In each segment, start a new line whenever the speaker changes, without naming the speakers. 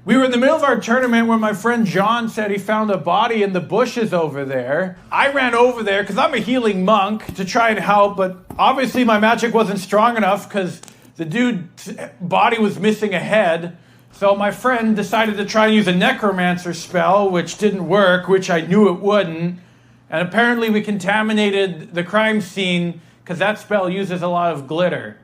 We were in the middle of our tournament where my friend John said he found a body in the bushes over there. I ran over there because I'm a healing monk to try and help, but obviously my magic wasn't strong enough because the dude's body was missing a head. So my friend decided to try and use a necromancer spell, which didn't work, which I knew it wouldn't. And apparently we contaminated the crime scene because that spell uses a lot of glitter.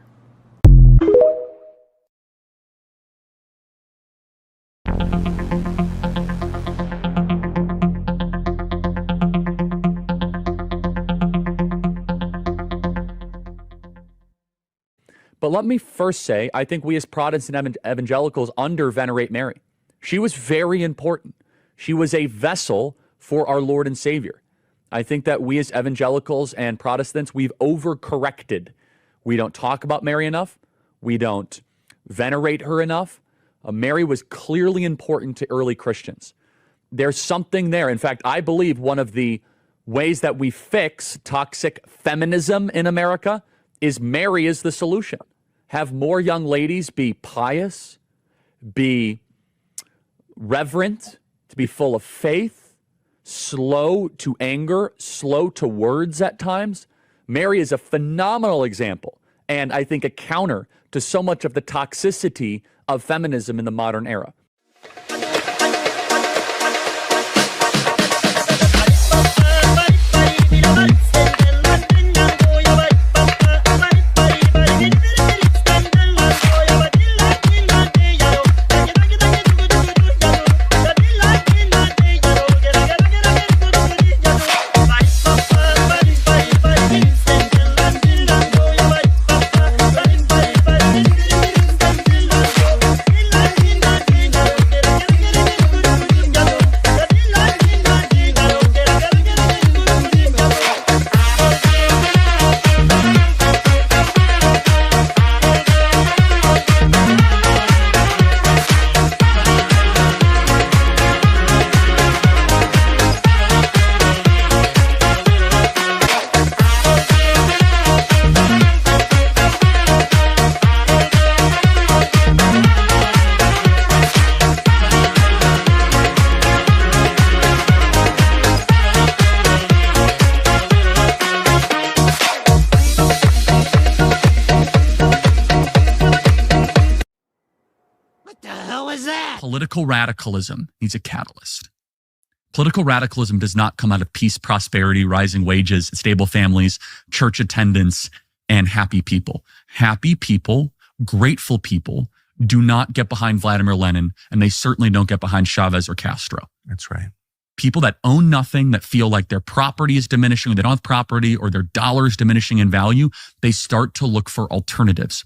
But let me first say, I think we as Protestant evangelicals under-venerate Mary. She was very important. She was a vessel for our Lord and Savior. I think that we as evangelicals and Protestants, we've overcorrected. We don't talk about Mary enough. We don't venerate her enough. Mary was clearly important to early Christians. There's something there. In fact, I believe one of the ways that we fix toxic feminism in America is Mary is the solution. Have more young ladies be pious, be reverent, to be full of faith, slow to anger, slow to words at times. Mary is a phenomenal example, and I think a counter to so much of the toxicity of feminism in the modern era.
Political radicalism needs a catalyst. Political radicalism does not come out of peace, prosperity, rising wages, stable families, church attendance, and happy people. Happy people, grateful people do not get behind Vladimir Lenin, and they certainly don't get behind Chavez or Castro.
That's right.
People that own nothing, that feel like their property is diminishing, or they don't have property, or their dollar is diminishing in value, they start to look for alternatives.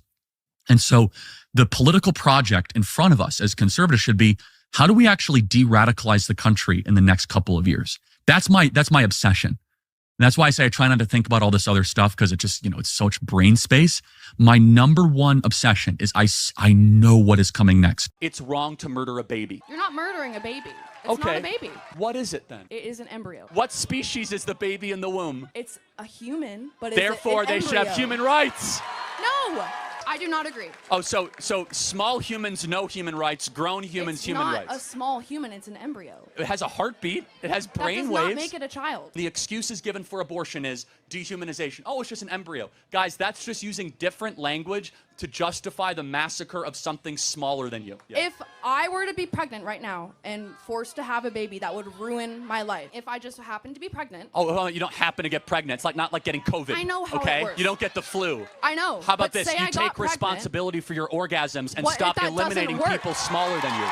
And so the political project in front of us as conservatives should be, how do we actually de-radicalize the country in the next couple of years? That's my obsession. And that's why I say I try not to think about all this other stuff, because it just, it's so much brain space. My number one obsession is I know what is coming next. It's wrong to murder a baby.
You're not murdering a baby. It's not a baby.
What is it then?
It is an embryo.
What species is the baby in the womb?
It's a human, but
therefore
it's an
they should have human rights.
No, I do not agree.
Oh, so small humans, no human rights. Grown humans, human rights.
It's not a small human. It's an embryo.
It has a heartbeat. It has brain waves.
That does not make it a child.
The excuses given for abortion is dehumanization. Oh, it's just an embryo. Guys, that's just using different language to justify the massacre of something smaller than you. Yeah.
If I were to be pregnant right now and forced to have a baby, that would ruin my life. If I just happened to be pregnant.
Oh, you don't happen to get pregnant. It's not like getting COVID.
I know how
okay?
it works.
You don't get the flu.
I know.
How about this?
Say
You take responsibility for your orgasms and
What if
stop
that
eliminating
doesn't work?
people smaller than you.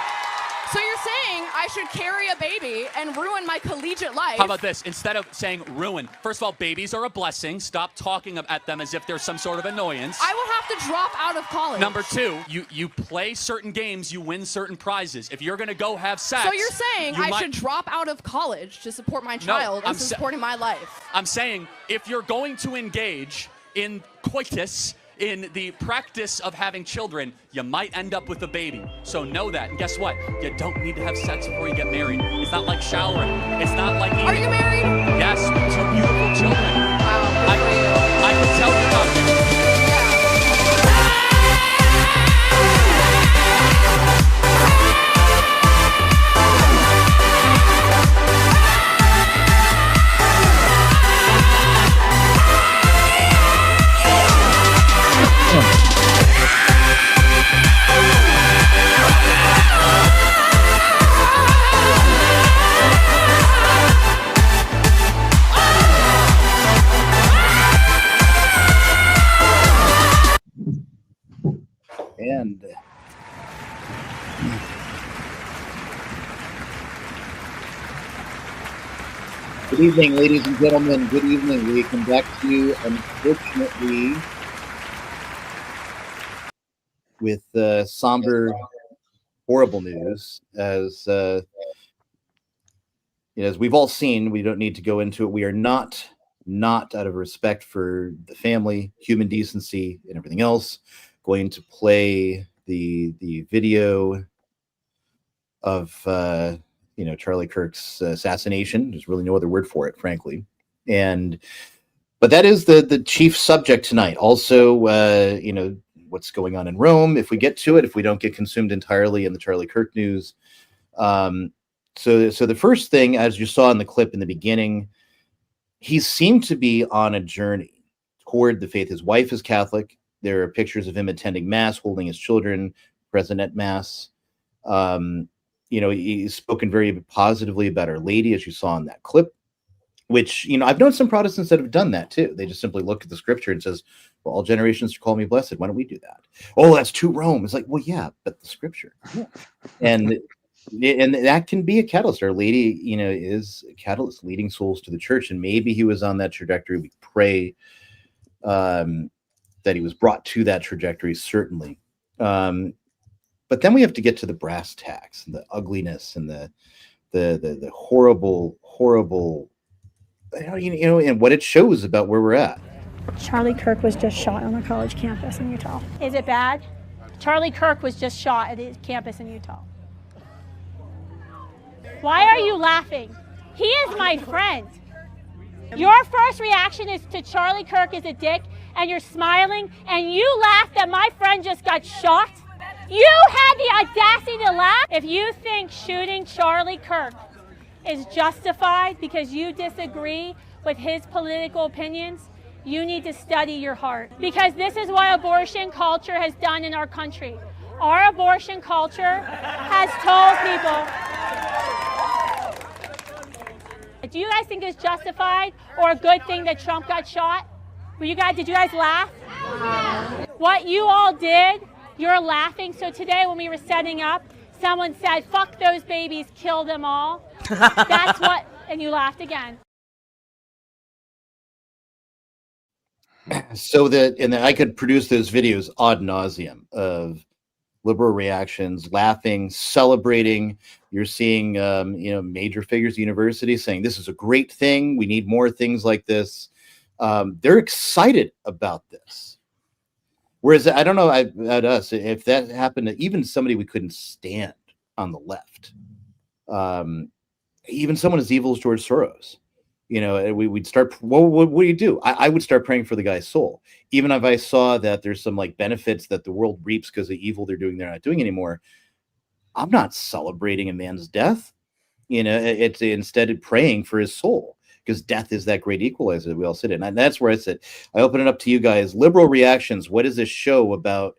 So you're saying I should carry a baby and ruin my collegiate life?
How about this? Instead of saying ruin, first of all, babies are a blessing. Stop talking at them as if they're some sort of annoyance.
I will have to drop out of college.
Number two, you play certain games, you win certain prizes. If you're going to go have sex...
So you're saying I should drop out of college to support my child instead of supporting my life?
I'm saying if you're going to engage in coitus, in the practice of having children, you might end up with a baby. So know that. And guess what? You don't need to have sex before you get married. It's not like showering. It's not like eating.
Are you married?
Yes, 2 beautiful children.
Wow,
I can tell you about you.
Good evening, ladies and gentlemen. Good evening. We come back to you, unfortunately, with somber, horrible news. As as we've all seen, we don't need to go into it. We are not out of respect for the family, human decency, and everything else, going to play the video of Charlie Kirk's assassination. There's really no other word for it, frankly. But that is the chief subject tonight. Also, what's going on in Rome. If we get to it, if we don't get consumed entirely in the Charlie Kirk news. So the first thing, as you saw in the clip in the beginning, he seemed to be on a journey toward the faith. His wife is Catholic. There are pictures of him attending Mass, holding his children present at Mass. He's spoken very positively about Our Lady, as you saw in that clip, which, I've known some Protestants that have done that too. They just simply look at the scripture and says, well, all generations call me blessed. Why don't we do that? Oh, that's to Rome. It's like, well, yeah, but the scripture. Yeah. And that can be a catalyst. Our Lady, is a catalyst leading souls to the church. And maybe he was on that trajectory. We pray that he was brought to that trajectory, certainly. But then we have to get to the brass tacks and the ugliness and the horrible, and what it shows about where we're at.
Charlie Kirk was just shot on a college campus in Utah. Is it bad? Charlie Kirk was just shot at his campus in Utah. Why are you laughing? He is my friend. Your first reaction is to Charlie Kirk is a dick, and you're smiling, and you laugh that my friend just got shot? You had the audacity to laugh? If you think shooting Charlie Kirk is justified because you disagree with his political opinions, you need to study your heart. Because this is what abortion culture has done in our country. Our abortion culture has told people, do you guys think it's justified or a good thing that Trump got shot? Did you guys laugh? What you all did, you're laughing. So today when we were setting up, someone said, fuck those babies, kill them all. That's what, and you laughed again.
So I could produce those videos ad nauseum of liberal reactions, laughing, celebrating. You're seeing, major figures at university saying this is a great thing. We need more things like this. They're excited about this. Whereas I don't know about us, if that happened to even somebody we couldn't stand on the left, even someone as evil as George Soros, we'd start, well, what do you do? I would start praying for the guy's soul. Even if I saw that there's some benefits that the world reaps because of evil they're not doing anymore, I'm not celebrating a man's death. It's instead praying for his soul, because death is that great equalizer that we all sit in. And that's where I said, I open it up to you guys. Liberal reactions. What does this show about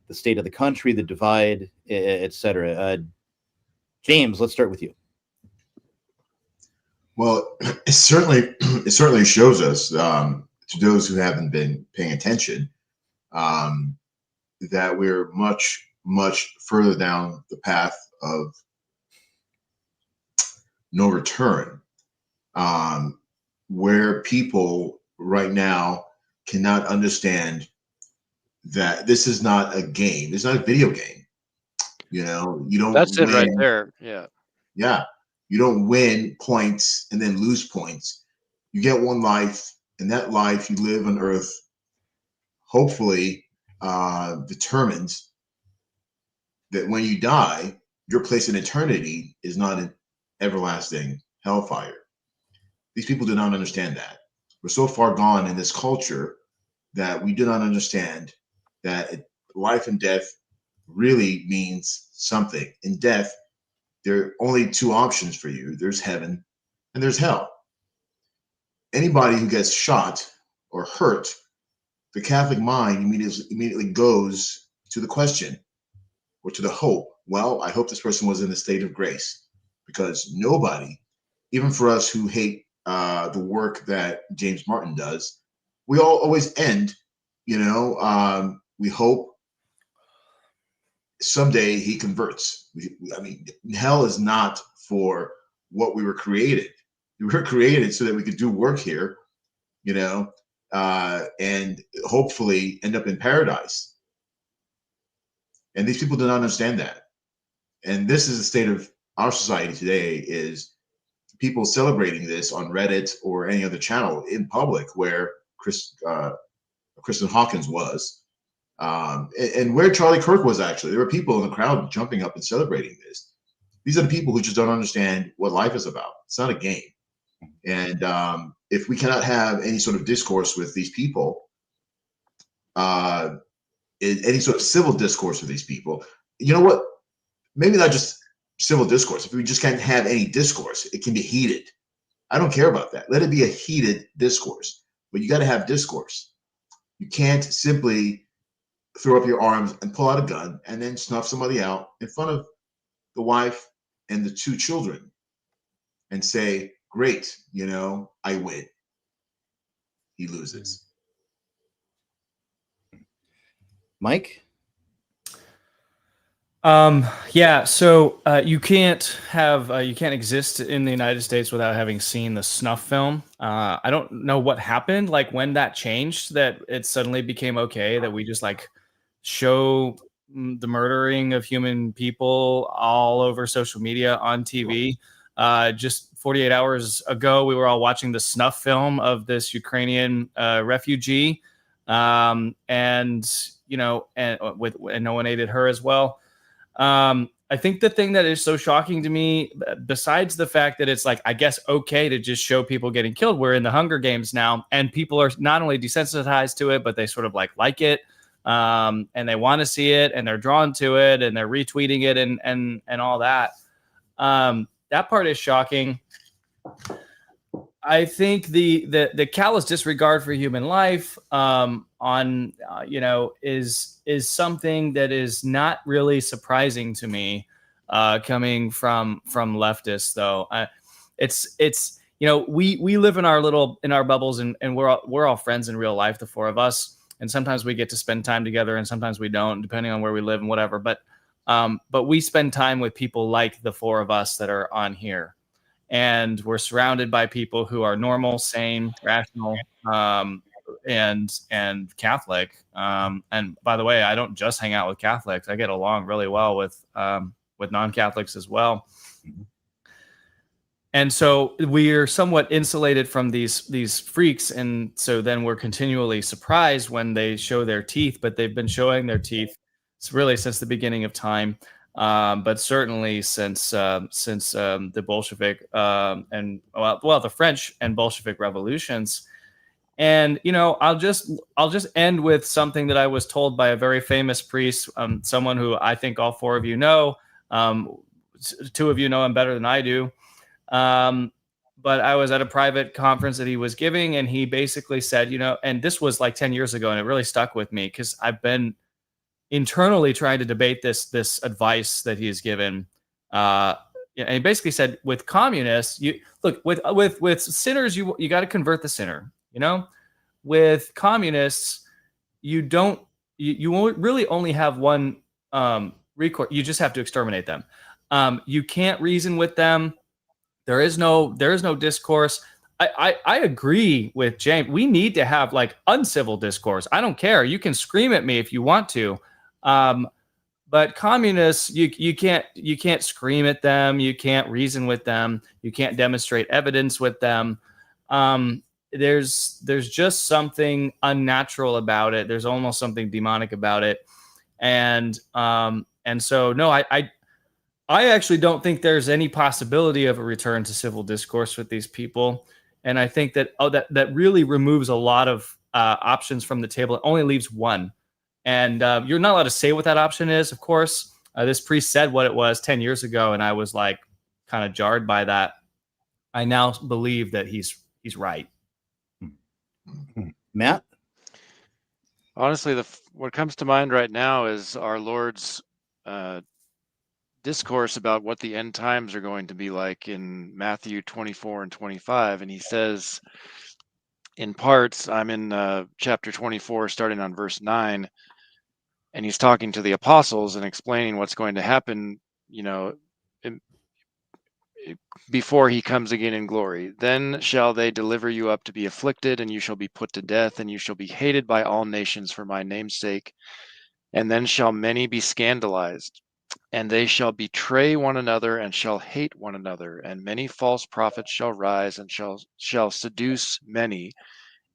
the state of the country, the divide, etc.? James, let's start with you.
Well, it certainly shows us, to those who haven't been paying attention, that we're much, much further down the path of no return, where people right now cannot understand that this is not a game. It's not a video game. You don't.
That's it right there. Yeah.
Yeah. You don't win points and then lose points. You get one life, and that life you live on Earth, hopefully determined that when you die, your place in eternity is not an everlasting hellfire. These people do not understand that. We're so far gone in this culture that we do not understand that life and death really means something. In death, there are only two options for you. There's heaven and there's hell. Anybody who gets shot or hurt, the Catholic mind immediately goes to the question or to the hope. Well, I hope this person was in a state of grace, because nobody, even for us who hate the work that James Martin does, we all always end, we hope someday he converts. Hell is not for what we were created. We were created so that we could do work here, you know, and hopefully end up in paradise. And these people do not understand that. And this is the state of our society today, is people celebrating this on Reddit or any other channel in public, where Kristen Hawkins was, and where Charlie Kirk was. Actually, there were people in the crowd jumping up and celebrating this. These are the people who just don't understand what life is about. It's not a game. And if we cannot have any sort of discourse with these people, any sort of civil discourse with these people, you know what? Maybe not just civil discourse. If we just can't have any discourse, it can be heated. I don't care about that. Let it be a heated discourse, but you got to have discourse. You can't simply throw up your arms and pull out a gun and then snuff somebody out in front of the wife and the 2 children and say, great, you know, I win. He loses.
Mike?
Yeah, so you can't exist in the United States without having seen the snuff film. I don't know what happened, like when that changed, that it suddenly became okay that we just like show the murdering of human people all over social media on TV. Just 48 hours ago, we were all watching the snuff film of this Ukrainian refugee, and you know, and no one aided her as well. I think the thing that is so shocking to me, besides the fact that it's like, I guess, okay to just show people getting killed, we're in the Hunger Games now, and people are not only desensitized to it, but they sort of like it, and they want to see it, and they're drawn to it, and they're retweeting it, and all that. That part is shocking. I think the callous disregard for human life you know, is something that is not really surprising to me, coming from leftists, though. It's you know, we live in our bubbles, and we're all friends in real life, the 4 of us, and sometimes we get to spend time together, and sometimes we don't, depending on where we live and whatever. But we spend time with people like the 4 of us that are on here. And we're surrounded by people who are normal, sane, rational, and Catholic. And by the way, I don't just hang out with Catholics. I get along really well with non-Catholics as well. And so we are somewhat insulated from these freaks. And so then we're continually surprised when they show their teeth, but they've been showing their teeth really since the beginning of time. But certainly since the Bolshevik and the French and Bolshevik revolutions. And you know, I'll just end with something that I was told by a very famous priest, someone who I think all 4 of you know. 2 of you know him better than I do. But I was at a private conference that he was giving, and he basically said, you know, and this was like 10 years ago, and it really stuck with me because I've been internally trying to debate this advice that he has given. And he basically said, with communists, you look, with sinners, you got to convert the sinner. You know, with communists, you won't really only have one recourse. You just have to exterminate them. You can't reason with them. There is no discourse. I agree with James. We need to have like uncivil discourse. I don't care. You can scream at me if you want to. But communists, you can't scream at them. You can't reason with them. You can't demonstrate evidence with them. There's just something unnatural about it. There's almost something demonic about it. And so no, I actually don't think there's any possibility of a return to civil discourse with these people. And I think that that really removes a lot of options from the table. It only leaves one. And you're not allowed to say what that option is, of course. This priest said what it was 10 years ago, and I was like kind of jarred by that. I now believe that he's right.
Matt?
Honestly, what comes to mind right now is our Lord's discourse about what the end times are going to be like in Matthew 24 and 25. And he says, in parts, I'm in chapter 24, starting on verse 9, and he's talking to the apostles and explaining what's going to happen, you know, before he comes again in glory. Then shall they deliver you up to be afflicted, and you shall be put to death, and you shall be hated by all nations for my name's sake. And then shall many be scandalized, and they shall betray one another, and shall hate one another. And many false prophets shall rise, and shall seduce many.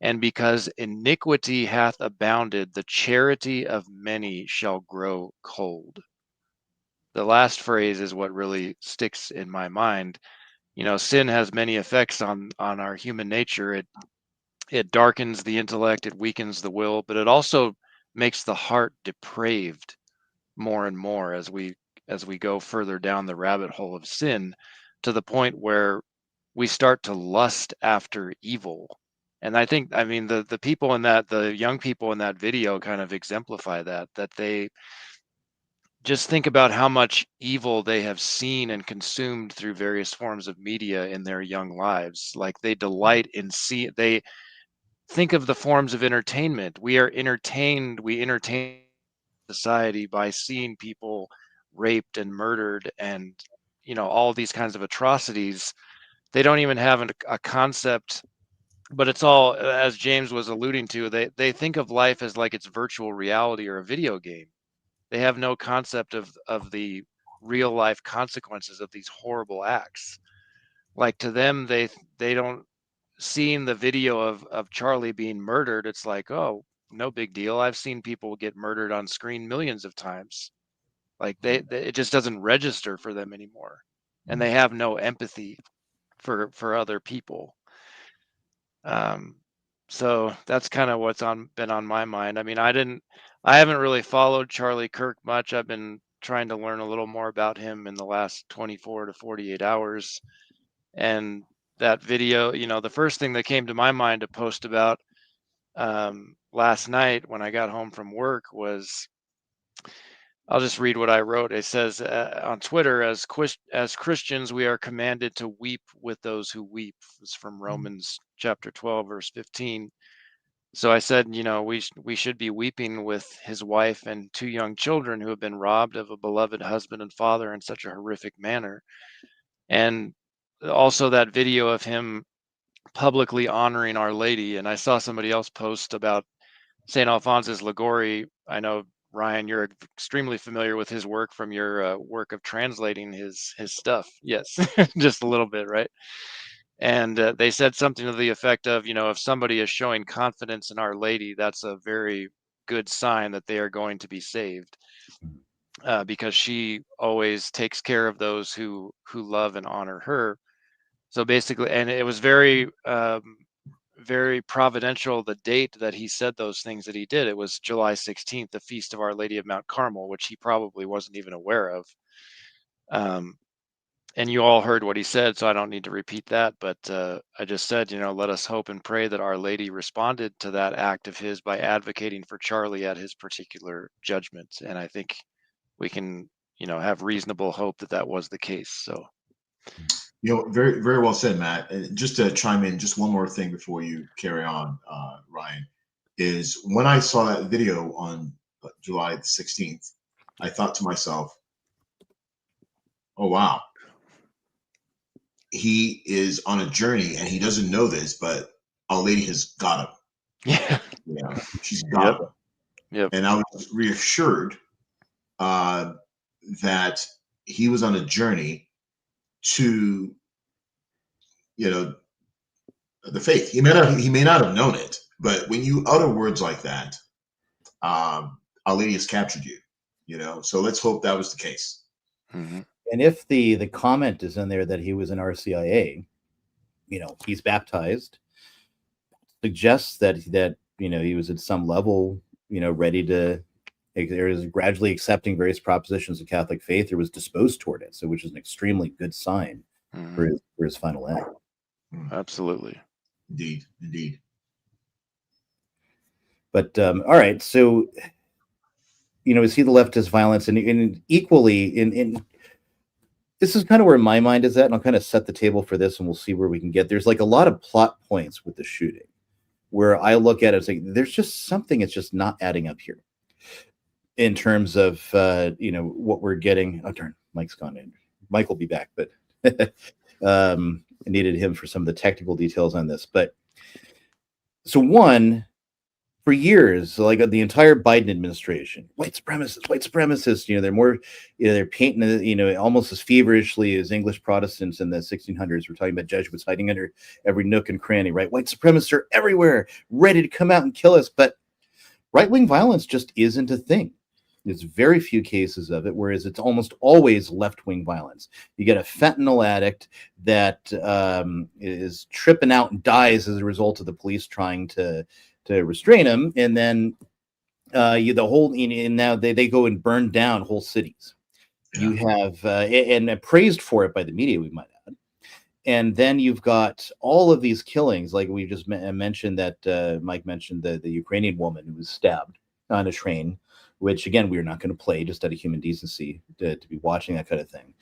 And because iniquity hath abounded, the charity of many shall grow cold. The last phrase is what really sticks in my mind. Sin has many effects on our human nature. It darkens the intellect, it weakens the will, but it also makes the heart depraved more and more as we go further down the rabbit hole of sin, to the point where we start to lust after evil. And I mean, the people in the young people in that video kind of exemplify that they just think about how much evil they have seen and consumed through various forms of media in their young lives. Like, they delight in they think of the forms of entertainment. We entertain society by seeing people raped and murdered, and all these kinds of atrocities. They don't even have a concept, but it's all, as James was alluding to, they think of life as like it's virtual reality or a video game. They have no concept of the real life consequences of these horrible acts. Like, to them, they don't, seeing the video of Charlie being murdered, it's like, oh, no big deal. I've seen people get murdered on screen millions of times. Like, it just doesn't register for them anymore, and they have no empathy for other people. So that's kind of what's been on my mind. I mean, I haven't really followed Charlie Kirk much. I've been trying to learn a little more about him in the last 24 to 48 hours. And that video, the first thing that came to my mind to post about last night when I got home from work was, I'll just read what I wrote. It says on Twitter, as Christians, we are commanded to weep with those who weep. It's from Romans chapter 12, verse 15. So I said, we should be weeping with his wife and 2 young children who have been robbed of a beloved husband and father in such a horrific manner. And also that video of him publicly honoring Our Lady. And I saw somebody else post about St. Alphonsus Liguori. I know, Ryan, you're extremely familiar with his work from your work of translating his stuff. Yes, just a little bit, right? And they said something to the effect of, if somebody is showing confidence in Our Lady, that's a very good sign that they are going to be saved, because she always takes care of those who love and honor her. So basically, and it was very very providential, the date that he said those things that he did. It was July 16th, the feast of Our Lady of Mount Carmel, which he probably wasn't even aware of. And you all heard what he said, so I don't need to repeat that. But I just said, let us hope and pray that Our Lady responded to that act of his by advocating for Charlie at his particular judgment. And I think we can, have reasonable hope that that was the case. So.
Very, very well said, Matt. And just to chime in, just one more thing before you carry on, Ryan, is when I saw that video on July the 16th, I thought to myself, oh, wow. He is on a journey and he doesn't know this, but Our Lady has got him.
Yeah.
She's got him.
Yep.
And I was reassured that he was on a journey to the faith. He may not have known it, but when you utter words like that, Our Lady has captured you. So let's hope that was the case.
Mm-hmm.
And if the comment is in there that he was an RCIA, he's baptized, suggests that he was at some level ready to, there is gradually accepting various propositions of Catholic faith, or was disposed toward it, so which is an extremely good sign for his final act.
Absolutely.
Indeed.
But all right, so is he the leftist violence, and equally in this is kind of where my mind is at, and I'll kind of set the table for this, and we'll see where we can get. There's like a lot of plot points with the shooting where I look at it and say, there's just something that's just not adding up here in terms of what we're getting. Oh darn, Mike's gone in. Mike will be back, but I needed him for some of the technical details on this. But so one, for years, like the entire Biden administration, white supremacists, they're more, they're painting it, almost as feverishly as English Protestants in the 1600s. We're talking about Jesuits hiding under every nook and cranny, right? White supremacists are everywhere, ready to come out and kill us. But right-wing violence just isn't a thing. There's very few cases of it, whereas it's almost always left-wing violence. You get a fentanyl addict that is tripping out and dies as a result of the police trying to restrain him, and then and now they go and burn down whole cities. Yeah. You have and praised for it by the media, we might add. And then you've got all of these killings, like we just mentioned that Mike mentioned the Ukrainian woman who was stabbed on a train, which again we're not going to play just out of human decency to be watching that kind of thing.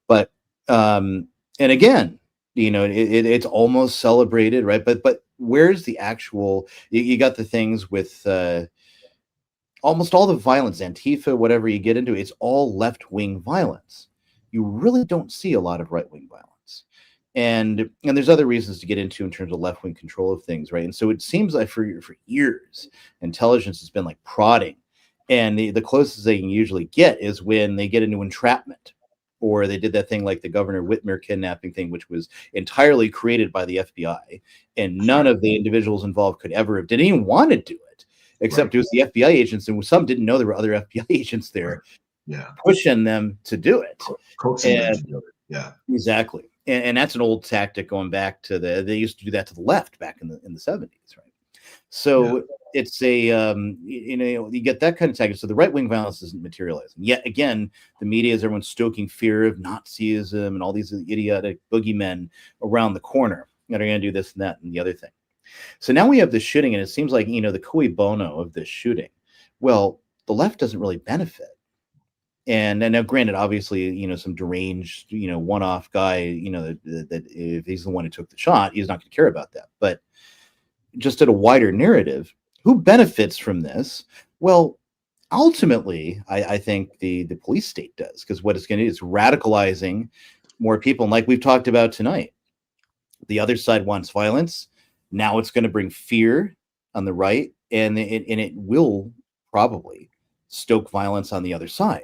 But and again, it's almost celebrated, right? But where's the actual? You got the things with almost all the violence, Antifa, whatever you get into, it's all left-wing violence. You really don't see a lot of right-wing violence. And there's other reasons to get into in terms of left-wing control of things, right? And so it seems like for years, intelligence has been like prodding. And the closest they can usually get is when they get into entrapment. Or they did that thing like the Governor Whitmer kidnapping thing, which was entirely created by the FBI. And none of the individuals involved didn't even want to do it, except it was the FBI agents. And some didn't know there were other FBI agents there pushing them to do it.
Coaxing them to do it. Yeah,
exactly. And that's an old tactic going back to they used to do that to the left back in the 70s, right? So it's a you get that kind of tactic. So the right wing violence isn't materializing yet. Again, the media is everyone's stoking fear of Nazism and all these idiotic boogeymen around the corner that are going to do this and that and the other thing. So now we have this shooting, and it seems like the cui bono of this shooting. Well, the left doesn't really benefit. And now, granted, obviously, some deranged, one-off guy, that if he's the one who took the shot, he's not going to care about that. But just at a wider narrative, who benefits from this? Well, ultimately, I think the police state does, because what it's going to do is radicalizing more people. And like we've talked about tonight, the other side wants violence. Now it's going to bring fear on the right, and it will probably stoke violence on the other side.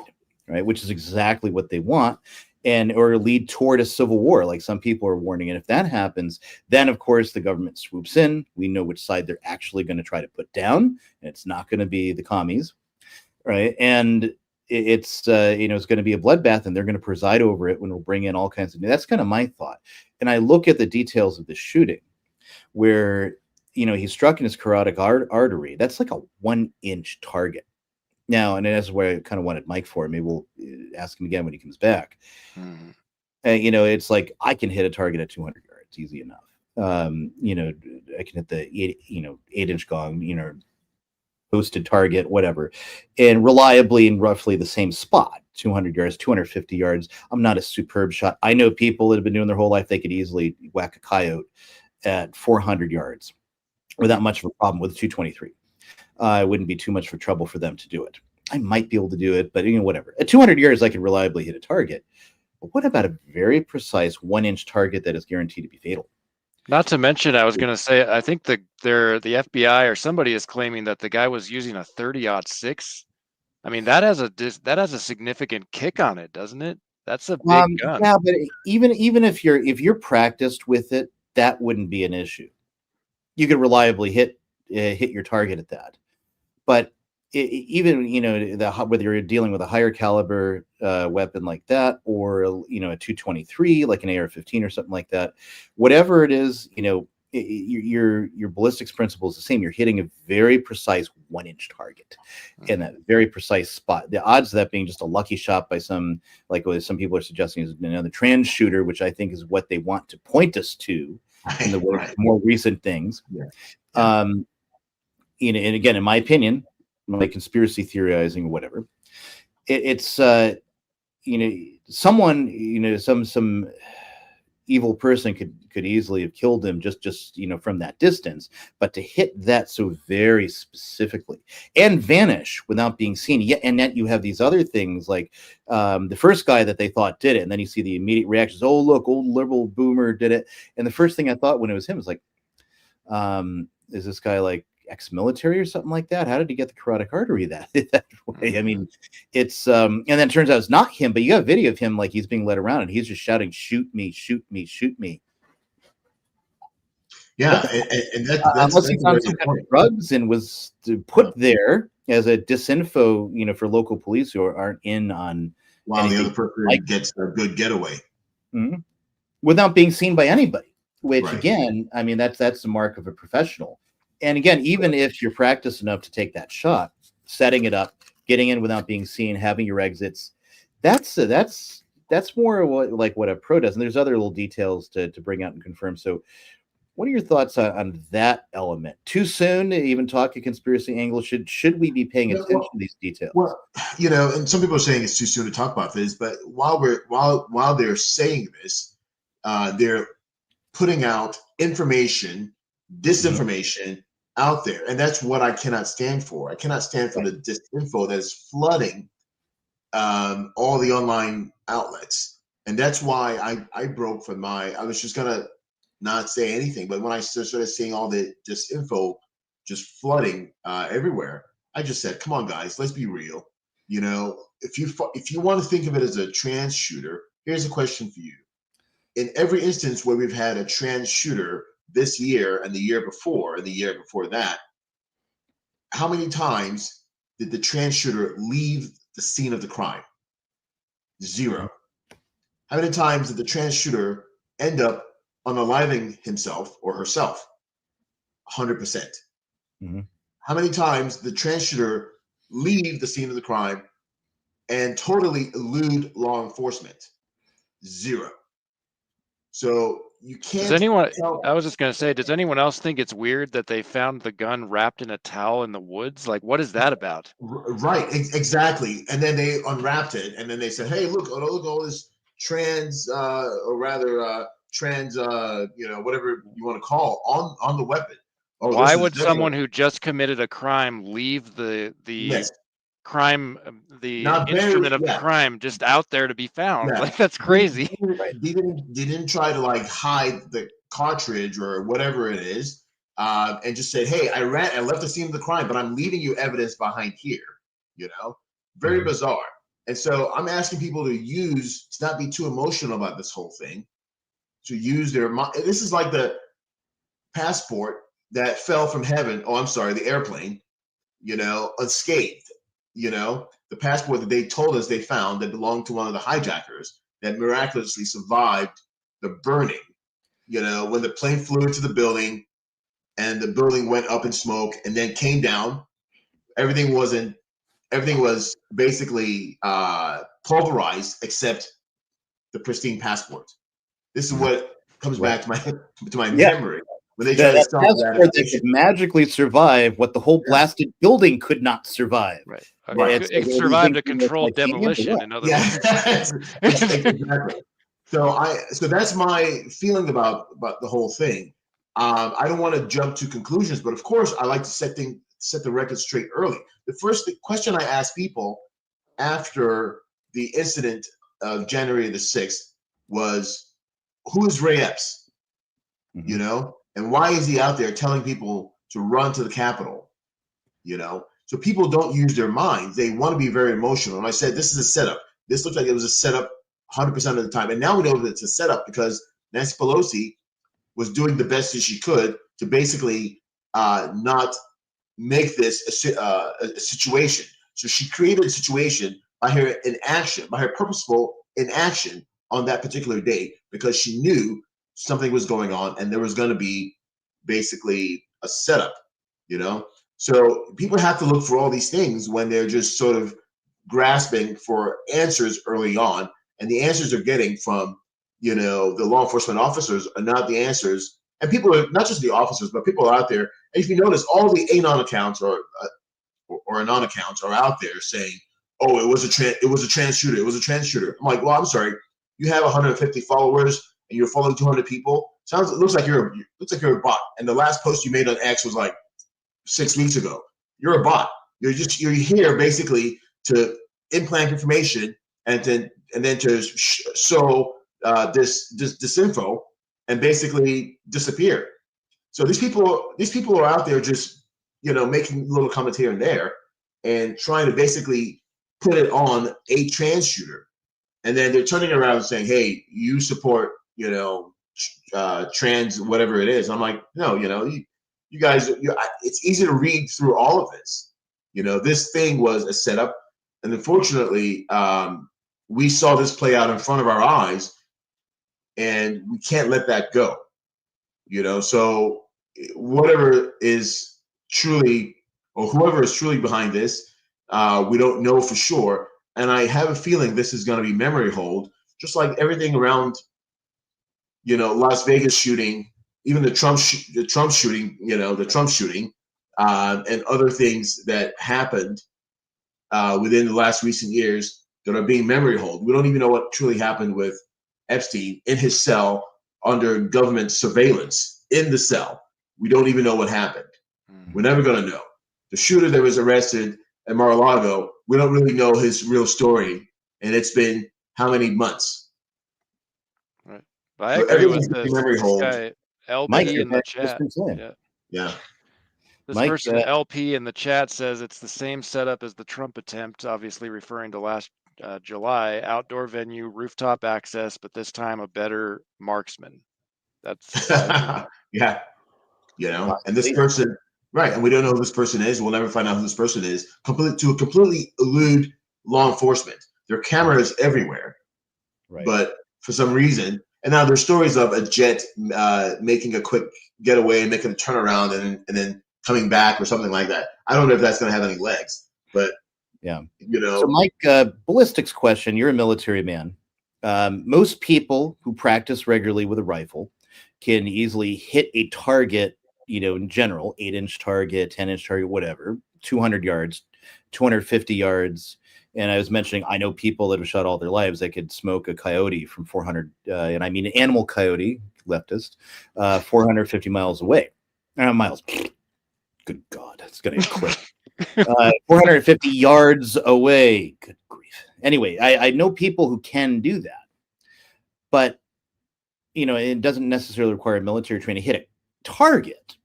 Right, which is exactly what they want, or lead toward a civil war, like some people are warning. And if that happens, then of course the government swoops in. We know which side they're actually going to try to put down, and it's not going to be the commies, right? And it's it's going to be a bloodbath, and they're going to preside over it when we'll bring in all kinds of. That's kind of my thought. And I look at the details of the shooting, where he struck in his carotid artery. That's like a 1-inch target. Now, and that's where I kind of wanted Mike for. Maybe we'll ask him again when he comes back. Mm-hmm. It's like I can hit a target at 200 yards, easy enough. I can hit the 8-inch gong, posted target, whatever, and reliably in roughly the same spot, 200 yards, 250 yards. I'm not a superb shot. I know people that have been doing their whole life, they could easily whack a coyote at 400 yards without much of a problem with a 223. It wouldn't be too much for trouble for them to do it. I might be able to do it, but whatever. At 200 yards, I can reliably hit a target. But what about a very precise 1-inch target that is guaranteed to be fatal?
Not to mention, I was going to say, I think the FBI or somebody is claiming that the guy was using a 30-06. I mean, that has a significant kick on it, doesn't it? That's a big gun.
Yeah, but even if you're practiced with it, that wouldn't be an issue. You could reliably hit your target at that. But even whether you're dealing with a higher caliber weapon like that, or a 223 like an AR-15 or something like that, whatever it is, your ballistics principle is the same. You're hitting a very precise 1-inch target in that very precise spot. The odds of that being just a lucky shot by some people are suggesting is another trans shooter, which I think is what they want to point us to in the more recent things. Yeah. And again, in my opinion, my conspiracy theorizing or whatever, it's someone, some evil person could easily have killed him just from that distance, but to hit that so very specifically and vanish without being seen. Yeah, and yet you have these other things like the first guy that they thought did it, and then you see the immediate reactions. Oh, look, old liberal boomer did it. And the first thing I thought when it was him was like, is this guy like ex-military or something like that? How did he get the carotid artery that way? I mean, it's and then it turns out it's not him, but you got a video of him like he's being led around and he's just shouting, "Shoot me, shoot me, shoot me."
Yeah, and that's
unless he's on some kind of drugs and was put there as a disinfo, for local police who aren't in on
while the other person gets a good getaway
without being seen by anybody. Which
Right.
again, I mean, that's the mark of a professional. And again, even if you're practiced enough to take that shot, setting it up, getting in without being seen, having your exits, that's more what a pro does. And there's other little details to bring out and confirm. So what are your thoughts on that element? Too soon to even talk a conspiracy angle? Should we be paying attention to these details?
Well, and some people are saying it's too soon to talk about this, but while they're saying this, they're putting out information, disinformation out there. And that's what I cannot stand for. I cannot stand for the disinfo that is flooding all the online outlets. And that's why I broke from I was just going to not say anything. But when I started seeing all the disinfo just flooding everywhere, I just said, come on, guys, let's be real. If you want to think of it as a trans shooter, here's a question for you. In every instance where we've had a trans shooter this year and the year before and the year before that, how many times did the trans shooter leave the scene of the crime? 0. How many times did the trans shooter end up unaliving himself or herself? 100%. How many times did the trans shooter leave the scene of the crime and totally elude law enforcement? 0. So you can't.
I was just going to say, does anyone else think it's weird that they found the gun wrapped in a towel in the woods? Like, what is that about?
Right, exactly. And then they unwrapped it, and then they said, "Hey, look all this trans, or rather, trans, whatever you want to call on the weapon."
Why would someone who just committed a crime leave the crime, the instrument of the crime just out there to be found? Like, that's crazy.
They didn't try to like hide the cartridge or whatever it is, and just said, "Hey, I left the scene of the crime, but I'm leaving you evidence behind here." Very bizarre. And so I'm asking people to not be too emotional about this whole thing, to use their mind. This is like the passport that fell from heaven. Oh, I'm sorry, the airplane, unscathed. The passport that they told us they found that belonged to one of the hijackers that miraculously survived the burning. When the plane flew into the building and the building went up in smoke and then came down, everything was basically pulverized except the pristine passport. This is what comes back to my memory. When they try to stop
that could magically survive what the whole blasted building could not survive.
Right. It survived a controlled demolition. In other words.
Exactly. So that's my feeling about the whole thing. I don't want to jump to conclusions, but of course I like to set the record straight early. The first question I asked people after the incident of January the 6th was, who is Ray Epps? And why is he out there telling people to run to the Capitol? So people don't use their minds. They want to be very emotional. And I said, this is a setup. This looks like it was a setup 100% of the time. And now we know that it's a setup because Nancy Pelosi was doing the best that she could to basically not make this a situation. So she created a situation by her inaction, by her purposeful inaction on that particular day, because she knew something was going on and there was going to be basically a setup, So people have to look for all these things when they're just sort of grasping for answers early on. And the answers they're getting from, the law enforcement officers are not the answers. And people are not just the officers, but people are out there. And if you notice, all the anon accounts or anon accounts are out there saying, "Oh, it was a trans shooter. It was a trans shooter." I'm like, well, I'm sorry. You have 150 followers and you're following 200 people, it looks like you're a bot. And the last post you made on X was like 6 weeks ago. You're a bot. You're here basically to implant information and then to sow this info and basically disappear. So these people are out there just making little comments here and there and trying to basically put it on a trans shooter, and then they're turning around and saying, "Hey, you support trans whatever it is." I'm like, no, you guys, it's easy to read through all of this. This thing was a setup, and unfortunately, we saw this play out in front of our eyes, and we can't let that go. So whatever is truly, or whoever is truly behind this, we don't know for sure. And I have a feeling this is going to be memory hold, just like everything around, Las Vegas shooting, even the Trump shooting, and other things that happened within the last recent years that are being memory hold. We don't even know what truly happened with Epstein in his cell under government surveillance in the cell. We don't even know what happened. We're never going to know. The shooter that was arrested at Mar-a-Lago, we don't really know his real story, and it's been how many months?
Right. But I agree with this guy, LP
Mike,
in the chat.
Yeah.
This person, LP in the chat, says it's the same setup as the Trump attempt, obviously referring to last July. Outdoor venue, rooftop access, but this time a better marksman. That's
yeah. And this person, right, and we don't know who this person is. We'll never find out who this person is. Completely elude law enforcement. There are cameras everywhere,
right?
But for some reason, and now there's stories of a jet making a quick getaway and making a turnaround and then coming back or something like that. I don't know if that's going to have any legs, but
yeah, So, Mike, ballistics question. You're a military man. Most people who practice regularly with a rifle can easily hit a target, in general, 8-inch target, 10-inch target, whatever, 200 yards, 250 yards. And I was mentioning, I know people that have shot all their lives that could smoke a coyote from 400, and I mean an animal coyote, leftist, 450 miles away. Miles. Good God, it's going to click. 450 yards away. Good grief. Anyway, I know people who can do that, but it doesn't necessarily require military training to hit a target.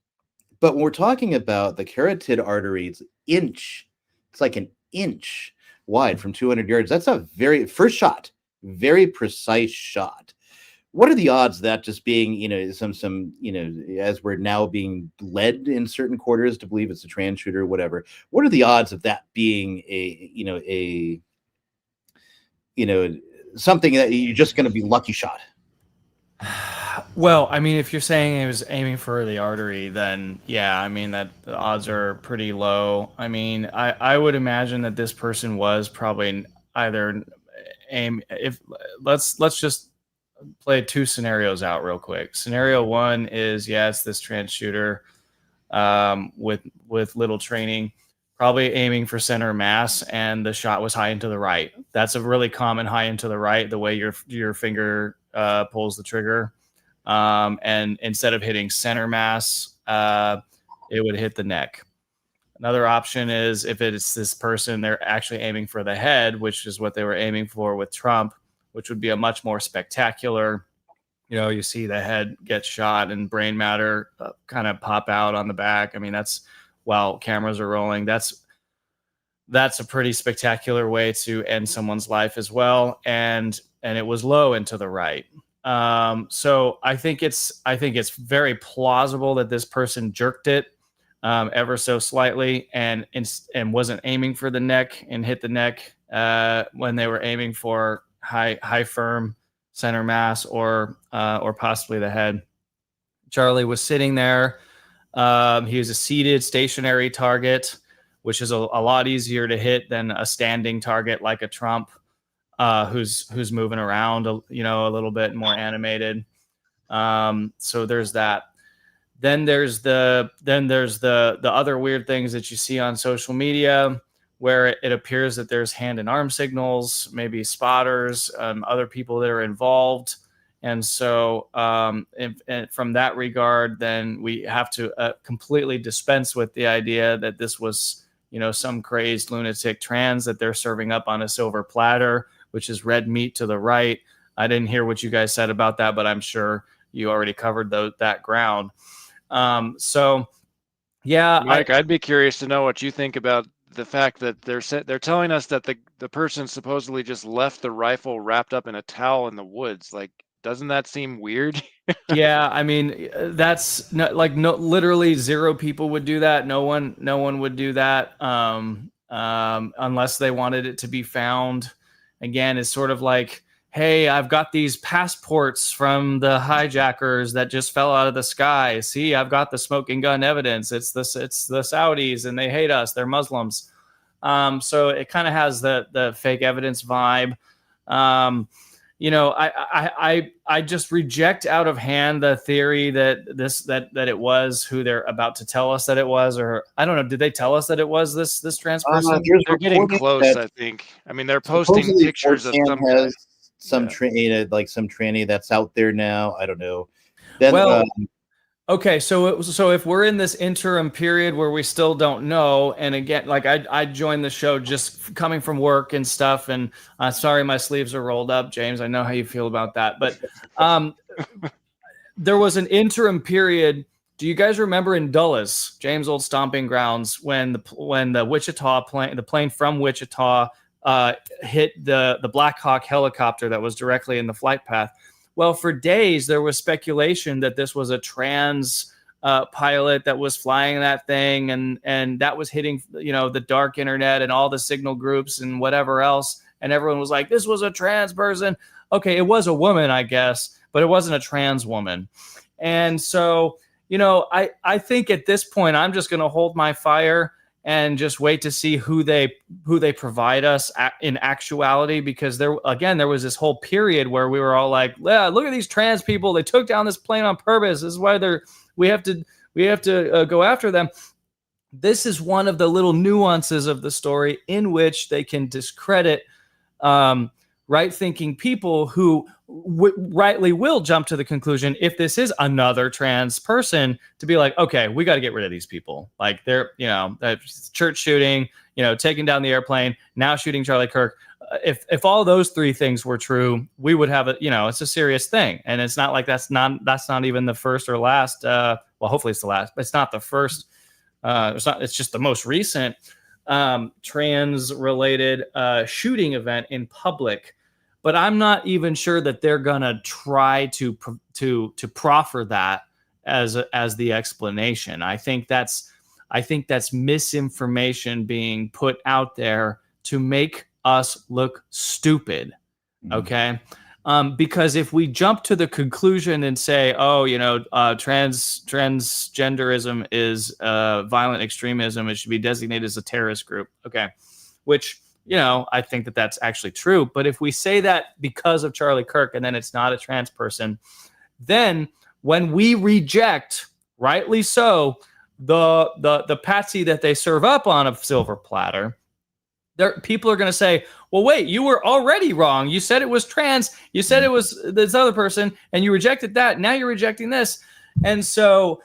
But when we're talking about the carotid artery, it's like an inch wide from 200 yards. That's a first shot, very precise shot. What are the odds of that just being, some as we're now being led in certain quarters to believe it's a trans shooter or whatever? What are the odds of that being something that you're just going to be lucky shot?
Well, I mean, if you're saying it was aiming for the artery, then yeah, I mean that the odds are pretty low. I mean, I would imagine that this person was probably either let's just play two scenarios out real quick. Scenario one is, it's this trans shooter with little training, probably aiming for center mass, and the shot was high and to the right. That's a really common high and to the right, the way your finger pulls the trigger. And instead of hitting center mass, it would hit the neck. Another option is if it's this person, they're actually aiming for the head, which is what they were aiming for with Trump, which would be a much more spectacular, you see the head get shot and brain matter kind of pop out on the back. I mean, that's while cameras are rolling, that's a pretty spectacular way to end someone's life as well. And it was low and to the right. So I think it's very plausible that this person jerked it ever so slightly and wasn't aiming for the neck and hit the neck when they were aiming for high firm center mass or possibly the head. Charlie was sitting there. He was a seated stationary target, which is a lot easier to hit than a standing target like a Trump, who's moving around, a little bit more animated. So there's that. Then there's the other weird things that you see on social media, where it appears that there's hand and arm signals, maybe spotters, other people that are involved, And so and from that regard, then we have to completely dispense with the idea that this was, some crazed lunatic trans that they're serving up on a silver platter, which is red meat to the right. I didn't hear what you guys said about that, but I'm sure you already covered that ground. So, yeah,
Mike, I'd be curious to know what you think about the fact that they're telling us that the person supposedly just left the rifle wrapped up in a towel in the woods. Like, doesn't that seem weird?
Yeah, I mean, that's literally 0 people would do that. No one would do that unless they wanted it to be found. Again, it's sort of like, hey, I've got these passports from the hijackers that just fell out of the sky. See, I've got the smoking gun evidence. It's the Saudis, and they hate us. They're Muslims. So it kind of has the fake evidence vibe. I just reject out of hand the theory that it was who they're about to tell us that it was, or I don't know. Did they tell us that it was this trans person?
They're getting close, I think. I mean, they're posting pictures of some guy.
Some tranny that's out there now. I don't know. Then,
okay, so if we're in this interim period where we still don't know, and again, like I joined the show just coming from work and stuff, and sorry my sleeves are rolled up, James. I know how you feel about that, but there was an interim period. Do you guys remember in Dulles, James' old stomping grounds, when the Wichita plane, the plane from Wichita, hit the Black Hawk helicopter that was directly in the flight path? Well, for days, there was speculation that this was a trans pilot that was flying that thing, and that was hitting, the dark internet and all the signal groups and whatever else. And everyone was like, this was a trans person. Okay, it was a woman, I guess, but it wasn't a trans woman. And so, I think at this point, I'm just going to hold my fire and just wait to see who they provide us in actuality, because there was this whole period where we were all like, yeah, look at these trans people. They took down this plane on purpose. This is why we have to go after them. This is one of the little nuances of the story in which they can discredit right-thinking people who rightly will jump to the conclusion, if this is another trans person, to be like, okay, we got to get rid of these people. Like, they're, church shooting, taking down the airplane, now shooting Charlie Kirk. If all those 3 things were true, we would have it's a serious thing. And it's not like that's not even the first or last. Well, hopefully it's the last, but it's not the first. It's just the most recent trans-related shooting event in public. But I'm not even sure that they're gonna try to proffer that as the explanation. I think that's misinformation being put out there to make us look stupid. Okay. Because if we jump to the conclusion and say, transgenderism is violent extremism, it should be designated as a terrorist group. Okay. Which, I think that's actually true. But if we say that because of Charlie Kirk and then it's not a trans person, then when we reject, rightly so, the patsy that they serve up on a silver platter, people are going to say, well, wait, you were already wrong. You said it was trans. You said it was this other person, and you rejected that. Now you're rejecting this. And so,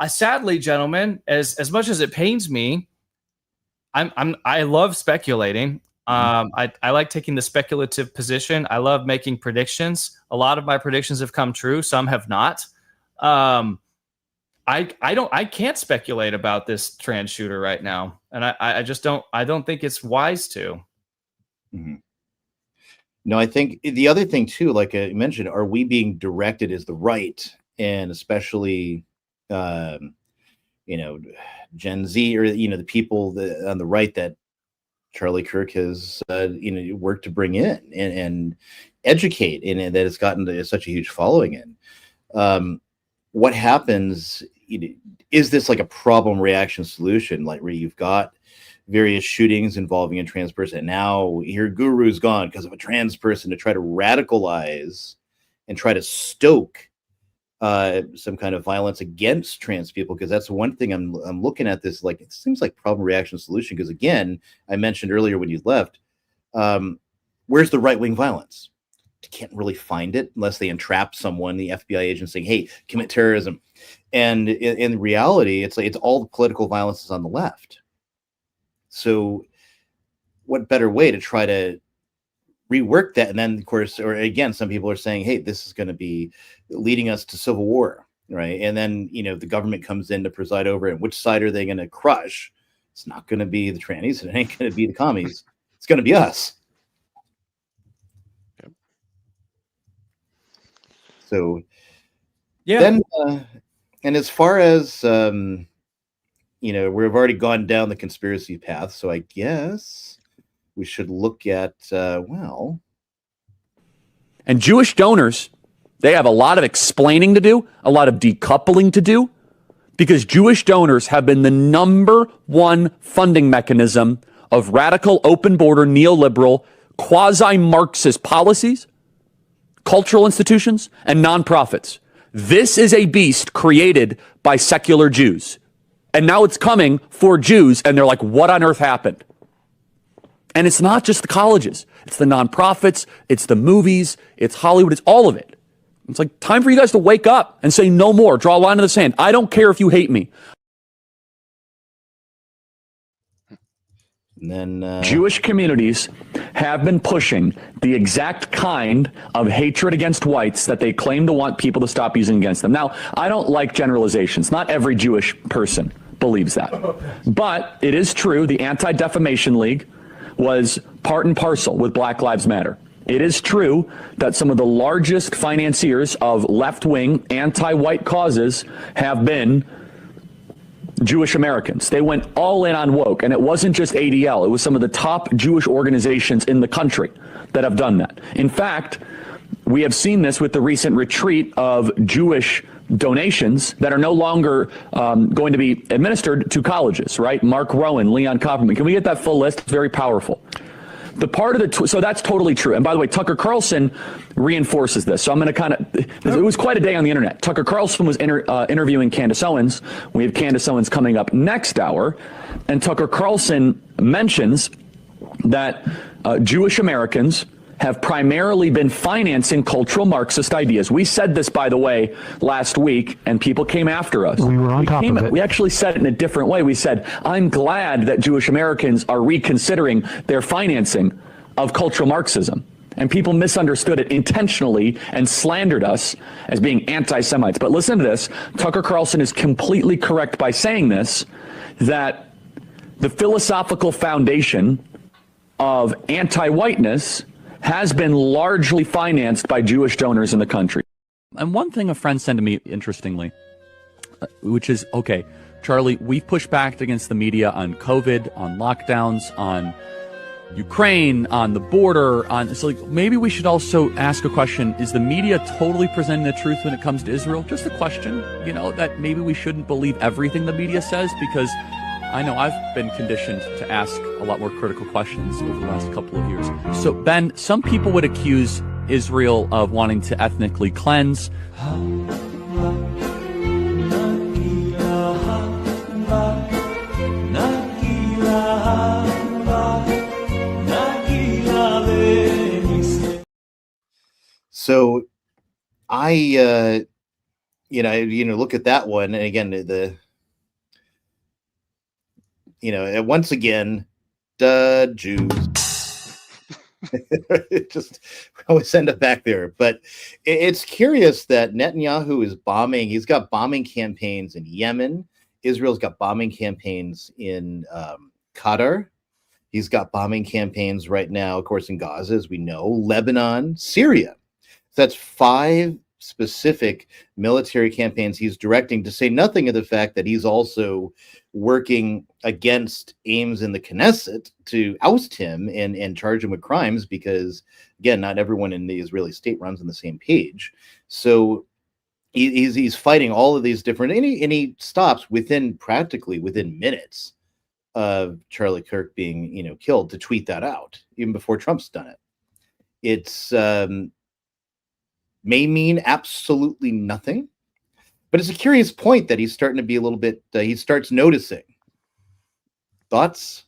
sadly, gentlemen, as much as it pains me, I love speculating. I like taking the speculative position. I love making predictions. A lot of my predictions have come true. Some have not. I can't speculate about this trans shooter right now. And I just don't think it's wise to.
Mm-hmm. No, I think the other thing too, like I mentioned, are we being directed as the right, and especially, Gen Z, or, the people on the right that Charlie Kirk has, worked to bring in and educate, and that has gotten to such a huge following in. What happens, is this like a problem reaction solution, like where you've got various shootings involving a trans person, and now your guru's gone because of a trans person, to try to radicalize and try to stoke some kind of violence against trans people? Because that's one thing I'm looking at this, like, it seems like problem reaction solution, because again, I mentioned earlier when you left, where's the right-wing violence? can't really find it unless they entrap someone, the FBI agent saying, hey, commit terrorism. And in reality, it's all the political violence is on the left. So what better way to try to rework that? And then, of course, or again, some people are saying, hey, this is going to be leading us to civil war, right? And then, the government comes in to preside over it. Which side are they going to crush? It's not going to be the trannies. It ain't going to be the commies. It's going to be us.
Yep.
So,
Yeah.
then, and as far as, we've already gone down the conspiracy path. So I guess we should look at,
And Jewish donors, they have a lot of explaining to do, a lot of decoupling to do, because Jewish donors have been the number one funding mechanism of radical, open border, neoliberal, quasi-Marxist policies, cultural institutions, and nonprofits. This is a beast created by secular Jews. And now it's coming for Jews, and they're like, what on earth happened? And it's not just the colleges. It's the nonprofits, it's the movies, it's Hollywood, it's all of it. It's like time for you guys to wake up and say no more. Draw a line in the sand. I don't care if you hate me.
And then
Jewish communities have been pushing the exact kind of hatred against whites that they claim to want people to stop using against them. Now, I don't like generalizations. Not every Jewish person believes that. But it is true, the Anti-Defamation League was part and parcel with Black Lives Matter. It is true that some of the largest financiers of left-wing anti-white causes have been Jewish Americans. They went all in on woke, and it wasn't just ADL. It was some of the top Jewish organizations in the country that have done that. In fact, we have seen this with the recent retreat of Jewish donations that are no longer going to be administered to colleges, right? Mark Rowan, Leon Kopperman. Can we get that full list? It's very powerful. The part of the, so that's totally true. And by the way, Tucker Carlson reinforces this. So I'm going to it was quite a day on the internet. Tucker Carlson was interviewing Candace Owens. We have Candace Owens coming up next hour. And Tucker Carlson mentions that Jewish Americans have primarily been financing cultural Marxist ideas. We said this, by the way, last week, and people came after us.
We were on top of it.
We actually said it in a different way. We said, I'm glad that Jewish Americans are reconsidering their financing of cultural Marxism. And people misunderstood it intentionally and slandered us as being anti-Semites. But listen to this. Tucker Carlson is completely correct by saying this, that the philosophical foundation of anti-whiteness has been largely financed by Jewish donors in the country. And one thing a friend said to me, interestingly, which is, okay, Charlie, we've pushed back against the media on COVID, on lockdowns, on Ukraine, on the border, on, so like, maybe we should also ask a question. Is the media totally presenting the truth when it comes to Israel? Just a question, that maybe we shouldn't believe everything the media says, because I know I've been conditioned to ask a lot more critical questions over the last couple of years. So, Ben, some people would accuse Israel of wanting to ethnically cleanse.
So I, look at that one, and again, once again, Jews. Just always end up back there. But it's curious that Netanyahu is bombing. He's got bombing campaigns in Yemen. Israel's got bombing campaigns in Qatar. He's got bombing campaigns right now, of course, in Gaza, as we know, Lebanon, Syria. That's 5 specific military campaigns he's directing, to say nothing of the fact that he's also working against aims in the Knesset to oust him and charge him with crimes, because, again, not everyone in the Israeli state runs on the same page. So he's fighting all of these different, and he stops practically within minutes of Charlie Kirk being killed to tweet that out, even before Trump's done it. It's may mean absolutely nothing, but it's a curious point that he's starting to be a little bit, he starts noticing. Thoughts?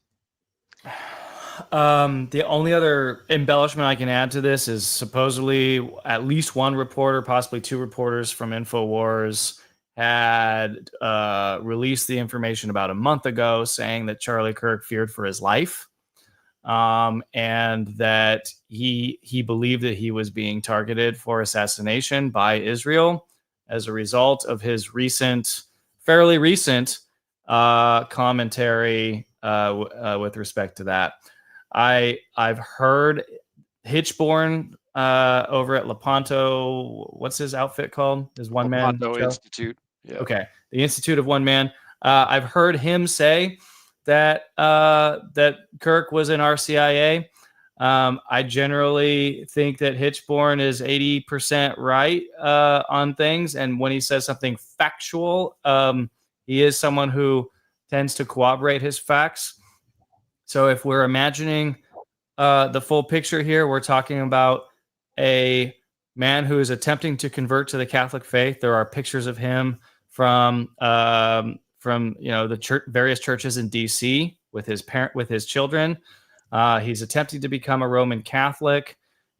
The only other embellishment I can add to this is supposedly at least one reporter, possibly two reporters from InfoWars, had released the information about a month ago saying that Charlie Kirk feared for his life, and that he believed that he was being targeted for assassination by Israel as a result of his fairly recent commentary with respect to that. I've heard Hitchborn over at Lepanto. What's his outfit called? His one man
Lepanto Institute. Yeah.
Okay, the Institute of One Man. I've heard him say that that Kirk was in RCIA. I generally think that Hitchborn is 80% right on things, and when he says something factual, he is someone who tends to corroborate his facts. So if we're imagining the full picture here, we're talking about a man who is attempting to convert to the Catholic faith. There are pictures of him from the various churches in D.C. with his children. He's attempting to become a Roman Catholic.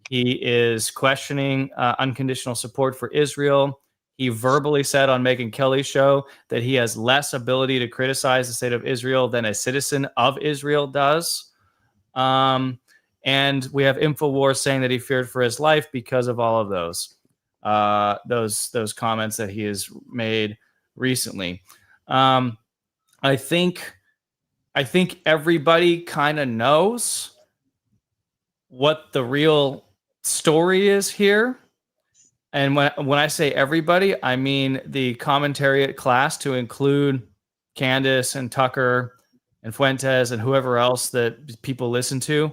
He is questioning unconditional support for Israel. He verbally said on Megyn Kelly's show that he has less ability to criticize the state of Israel than a citizen of Israel does. And we have InfoWars saying that he feared for his life because of all of those comments that he has made recently. I think everybody kind of knows what the real story is here. And when I say everybody, I mean the commentariat class, to include Candace and Tucker and Fuentes and whoever else that people listen to.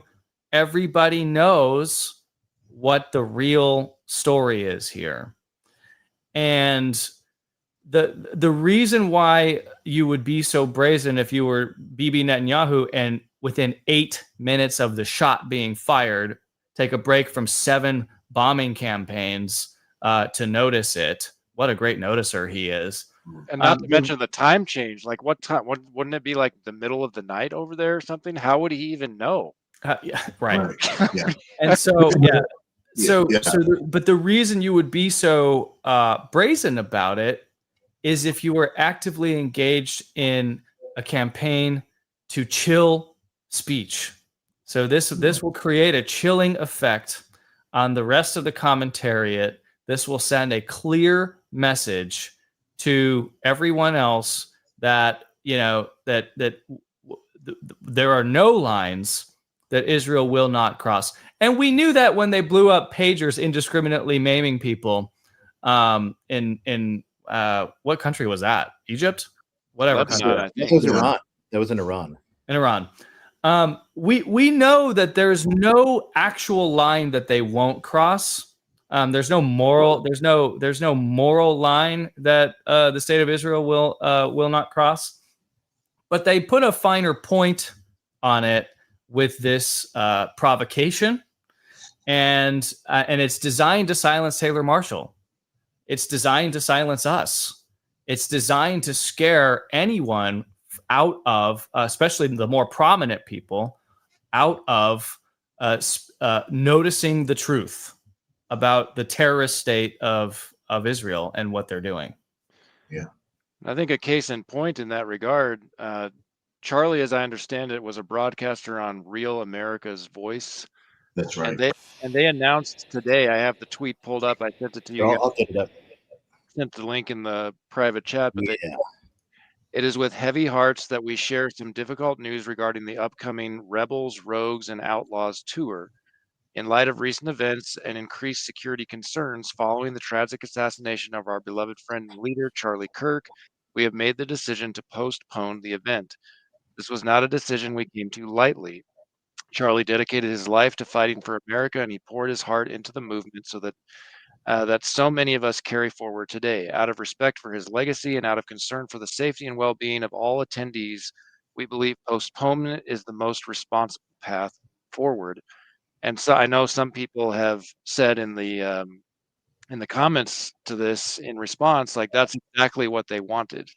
Everybody knows what the real story is here. And the reason why you would be so brazen if you were Bibi Netanyahu and within 8 minutes of the shot being fired, take a break from 7 bombing campaigns to notice it. What a great noticer he is.
And not to mention the time change. Like what time? Wouldn't it be like the middle of the night over there or something? How would he even know?
Yeah, right.
Yeah.
And so, but the reason you would be so brazen about it is if you were actively engaged in a campaign to chill speech. So this will create a chilling effect on the rest of the commentariat. This will send a clear message to everyone else that there are no lines that Israel will not cross. And we knew that when they blew up pagers indiscriminately maiming people in what country was that? Egypt? Whatever country.
That was Iran. That was in Iran.
In Iran. We know that there's no actual line that they won't cross. There's no moral line that the state of Israel will not cross. But they put a finer point on it with this provocation, and it's designed to silence Taylor Marshall. It's designed to silence us. It's designed to scare anyone out of, especially the more prominent people, out of noticing the truth about the terrorist state of Israel and what they're doing.
Yeah.
I think a case in point in that regard, Charlie, as I understand it, was a broadcaster on Real America's Voice.
That's right.
And they announced today, I have the tweet pulled up. I sent it to you.
I'll get it up.
Sent the link in the private chat. But it is with heavy hearts that we share some difficult news regarding the upcoming Rebels, Rogues, and Outlaws tour. In light of recent events and increased security concerns following the tragic assassination of our beloved friend and leader, Charlie Kirk, we have made the decision to postpone the event. This was not a decision we came to lightly. Charlie dedicated his life to fighting for America, and he poured his heart into the movement so that so many of us carry forward today. Out of respect for his legacy and out of concern for the safety and well-being of all attendees, we believe postponement is the most responsible path forward. And so I know some people have said in the comments to this in response, like that's exactly what they wanted.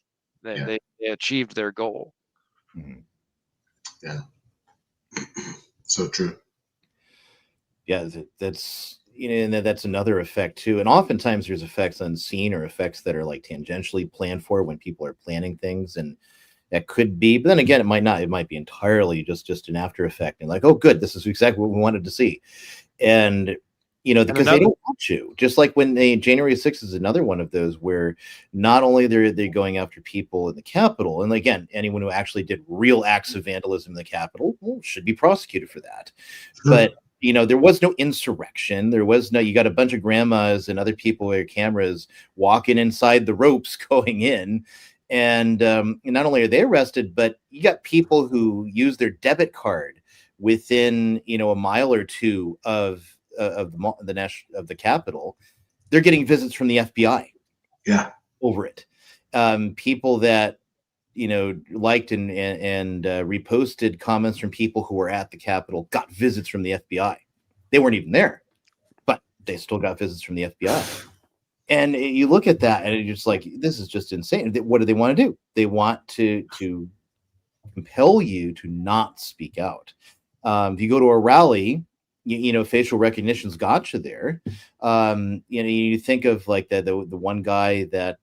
They achieved their goal.
Mm-hmm. Yeah. So true.
Yeah, that's and that's another effect too. And oftentimes there's effects unseen or effects that are like tangentially planned for when people are planning things, and that could be. But then again, it might not. It might be entirely just an after effect, and like, oh, good, this is exactly what we wanted to see, and because they don't want you. Just like when January 6th is another one of those where not only they're going after people in the Capitol, and again, anyone who actually did real acts of vandalism in the Capitol should be prosecuted for that. But there was no insurrection. There was no. You got a bunch of grandmas and other people with cameras walking inside the ropes going in, and not only are they arrested, but you got people who use their debit card within a mile or two of the Capitol. They're getting visits from the FBI.
Yeah,
over it. People that liked and reposted comments from people who were at the Capitol got visits from the FBI. They weren't even there, but they still got visits from the FBI. And you look at that, and it's just like, this is just insane. What do they want to do? They want to compel you to not speak out. If you go to a rally, facial recognition's got you there. You think of like the one guy that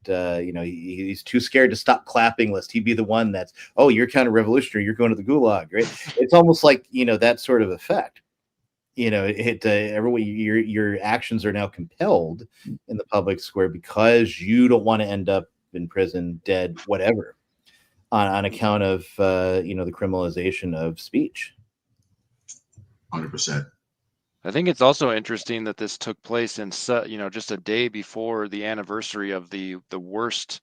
he's too scared to stop clapping lest he be the one that's, oh, you're counter-revolutionary, you're going to the gulag, right? It's almost like that sort of effect. Everyone, your actions are now compelled in the public square because you don't want to end up in prison, dead, whatever, on account of the criminalization of speech.
100%.
I think it's also interesting that this took place in just a day before the anniversary of the worst,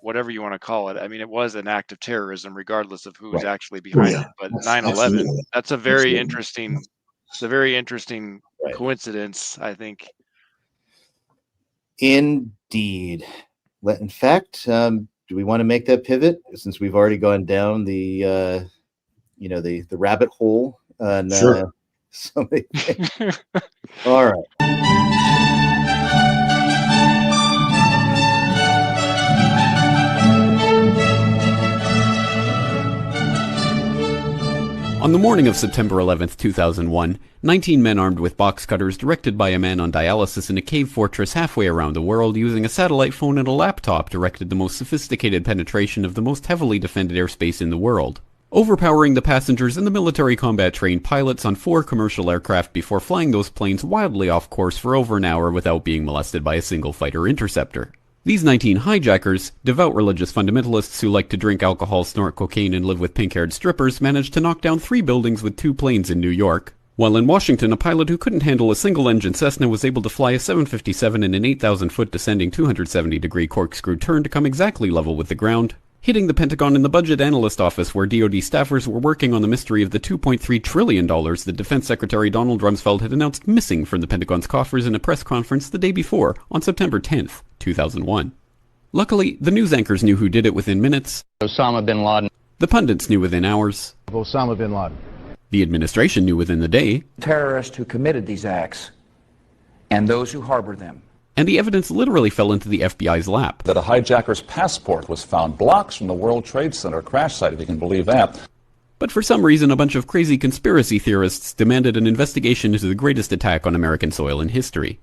whatever you want to call it. I mean, it was an act of terrorism, regardless of who's actually behind it. But 9/11, that's a very interesting. It's a very interesting coincidence, I think.
Indeed. In fact, do we want to make that pivot since we've already gone down the rabbit hole?
Sure.
All right.
On the morning of September 11th, 2001, 19 men armed with box cutters directed by a man on dialysis in a cave fortress halfway around the world using a satellite phone and a laptop directed the most sophisticated penetration of the most heavily defended airspace in the world, overpowering the passengers and the military combat-trained pilots on 4 commercial aircraft before flying those planes wildly off course for over an hour without being molested by a single fighter interceptor. These 19 hijackers, devout religious fundamentalists who like to drink alcohol, snort cocaine, and live with pink-haired strippers, managed to knock down 3 buildings with 2 planes in New York, while in Washington a pilot who couldn't handle a single-engine Cessna was able to fly a 757 in an 8,000-foot descending 270-degree corkscrew turn to come exactly level with the ground, hitting the Pentagon in the Budget Analyst Office where DoD staffers were working on the mystery of the $2.3 trillion that Defense Secretary Donald Rumsfeld had announced missing from the Pentagon's coffers in a press conference the day before, on September 10th, 2001. Luckily, the news anchors knew who did it within minutes.
Osama bin Laden.
The pundits knew within hours.
Osama bin Laden.
The administration knew within the day.
Terrorists who committed these acts and those who harbor them.
And the evidence literally fell into the FBI's lap.
That a hijacker's passport was found blocks from the World Trade Center crash site, if you can believe that.
But for some reason, a bunch of crazy conspiracy theorists demanded an investigation into the greatest attack on American soil in history.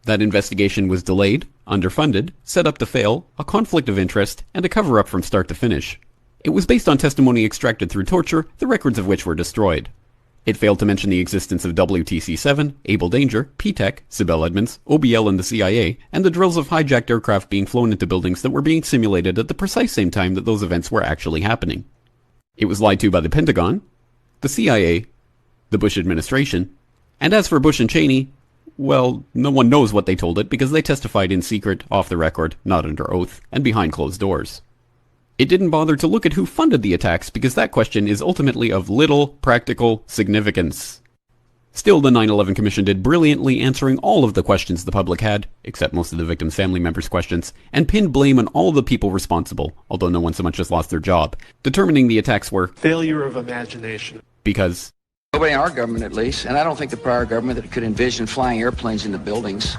That investigation was delayed, underfunded, set up to fail, a conflict of interest, and a cover-up from start to finish. It was based on testimony extracted through torture, the records of which were destroyed. It failed to mention the existence of WTC-7, Able Danger, P-TECH, Sibel Edmonds, OBL and the CIA, and the drills of hijacked aircraft being flown into buildings that were being simulated at the precise same time that those events were actually happening. It was lied to by the Pentagon, the CIA, the Bush administration, and as for Bush and Cheney, well, no one knows what they told it because they testified in secret, off the record, not under oath, and behind closed doors. It didn't bother to look at who funded the attacks because that question is ultimately of little practical significance. Still, the 9/11 Commission did brilliantly answering all of the questions the public had, except most of the victims' family members' questions, and pinned blame on all the people responsible, although no one so much as lost their job, determining the attacks were
failure of imagination.
Because
nobody in our government, at least, and I don't think the prior government that could envision flying airplanes into buildings.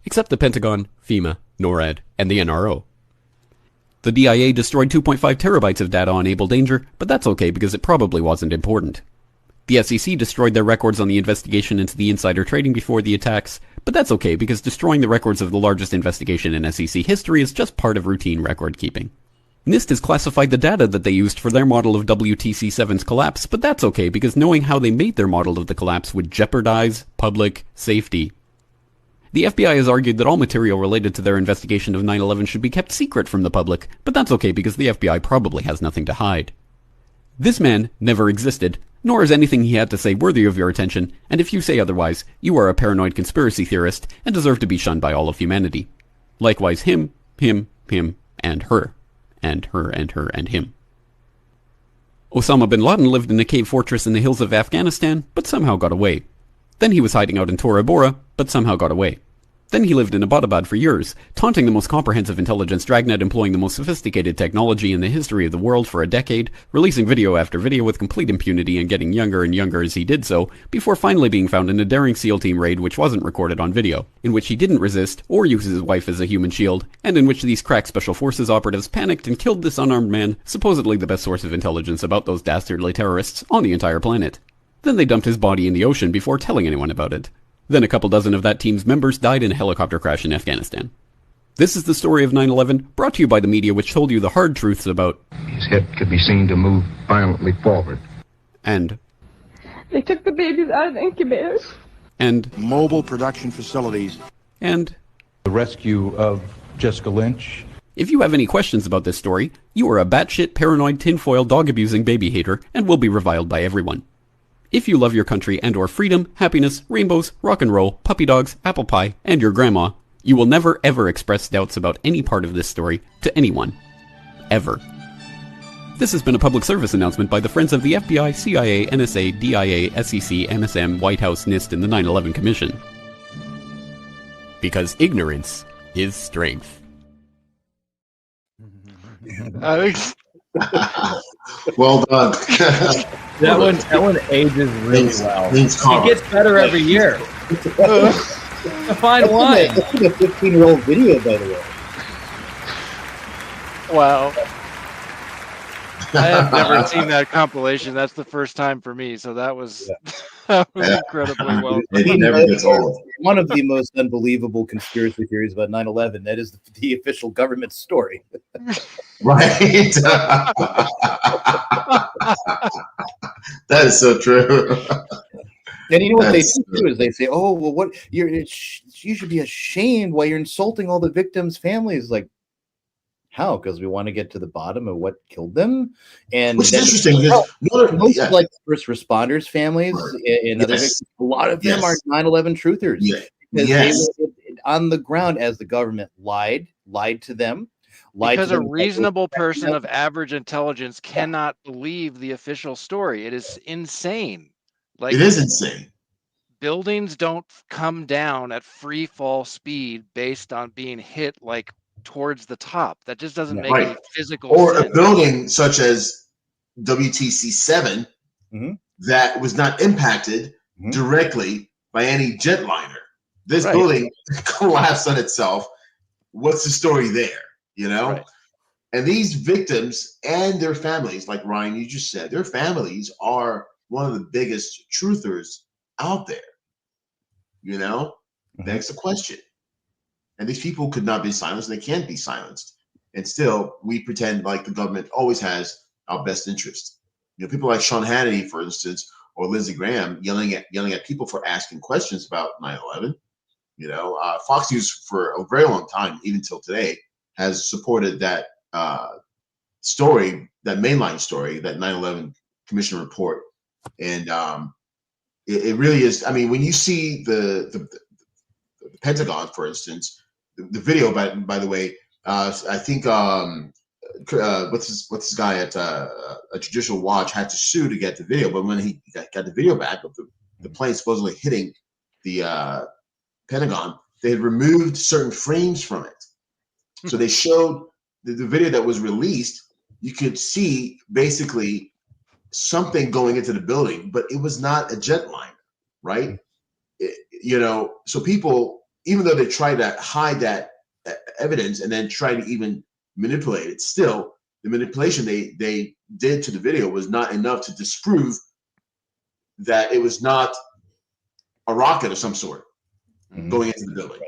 Except the Pentagon, FEMA, NORAD, and the NRO. The DIA destroyed 2.5 terabytes of data on Able Danger, but that's okay because it probably wasn't important. The SEC destroyed their records on the investigation into the insider trading before the attacks, but that's okay because destroying the records of the largest investigation in SEC history is just part of routine record keeping. NIST has classified the data that they used for their model of WTC7's collapse, but that's okay because knowing how they made their model of the collapse would jeopardize public safety. The FBI has argued that all material related to their investigation of 9/11 should be kept secret from the public, but that's okay because the FBI probably has nothing to hide. This man never existed, nor is anything he had to say worthy of your attention, and if you say otherwise, you are a paranoid conspiracy theorist and deserve to be shunned by all of humanity. Likewise him, and her. And her, and her, and him. Osama bin Laden lived in a cave fortress in the hills of Afghanistan, but somehow got away. Then he was hiding out in Tora Bora, but somehow got away. Then he lived in Abbottabad for years, taunting the most comprehensive intelligence dragnet employing the most sophisticated technology in the history of the world for a decade, releasing video after video with complete impunity and getting younger and younger as he did so, before finally being found in a daring SEAL team raid which wasn't recorded on video, in which he didn't resist or use his wife as a human shield, and in which these crack special forces operatives panicked and killed this unarmed man, supposedly the best source of intelligence about those dastardly terrorists on the entire planet. Then they dumped his body in the ocean before telling anyone about it. Then a couple dozen of that team's members died in a helicopter crash in Afghanistan. This is the story of 9/11, brought to you by the media which told you the hard truths about...
His head could be seen to move violently forward.
And...
They took the babies out of the incubators.
And...
Mobile production facilities.
And...
The rescue of Jessica Lynch.
If you have any questions about this story, you are a batshit paranoid tinfoil dog-abusing baby hater and will be reviled by everyone. If you love your country and or freedom, happiness, rainbows, rock and roll, puppy dogs, apple pie, and your grandma, you will never ever express doubts about any part of this story to anyone. Ever. This has been a public service announcement by the Friends of the FBI, CIA, NSA, DIA, SEC, MSM, White House, NIST, and the 9/11 Commission. Because ignorance is strength.
Well done.
That one ages really well. It gets better every year. A fine wine.
It's like a 15-year-old video, by the way.
Wow. I have never seen that compilation. That's the first time for me. So that was, that was incredibly well done.
It never gets old. One of the most unbelievable conspiracy theories about 9/11, that is the official government story.
Right. That is so true.
And you know what they do is they say, "Oh, well, what you should be ashamed why you're insulting all the victims' families." Like, how? Because we want to get to the bottom of what killed them. And
which is interesting.
Most like first responders' families and other victims, a lot of them are 9/11 truthers. Because they were on the ground as the government lied to them.
Because a reasonable person of average intelligence cannot believe the official story. It is insane. Like,
it is insane.
Buildings don't come down at free fall speed based on being hit like towards the top. That just doesn't make any physical sense.
A building such as WTC7 that was not impacted directly by any jetliner. This building collapsed on itself. What's the story there? You know? And these victims and their families, like Ryan, you just said, their families are one of the biggest truthers out there. You know? Begs the question. And these people could not be silenced. They can't be silenced. And still, we pretend like the government always has our best interest. You know, people like Sean Hannity, for instance, or Lindsey Graham yelling at people for asking questions about 9/11. You know, Fox News for a very long time, even till today, has supported that story, that mainline story, that 9/11 Commission report. And it really is. I mean, when you see the Pentagon, for instance, the video, by the way, I think what's this guy at a Judicial Watch had to sue to get the video, but when he got the video back of the plane supposedly hitting the Pentagon, they had removed certain frames from it. So they showed the video that was released. You could see basically something going into the building, but it was not a jetliner, right? You know, so people, even though they try to hide that evidence and then try to even manipulate it, still the manipulation they did to the video was not enough to disprove that it was not a rocket of some sort going into the building.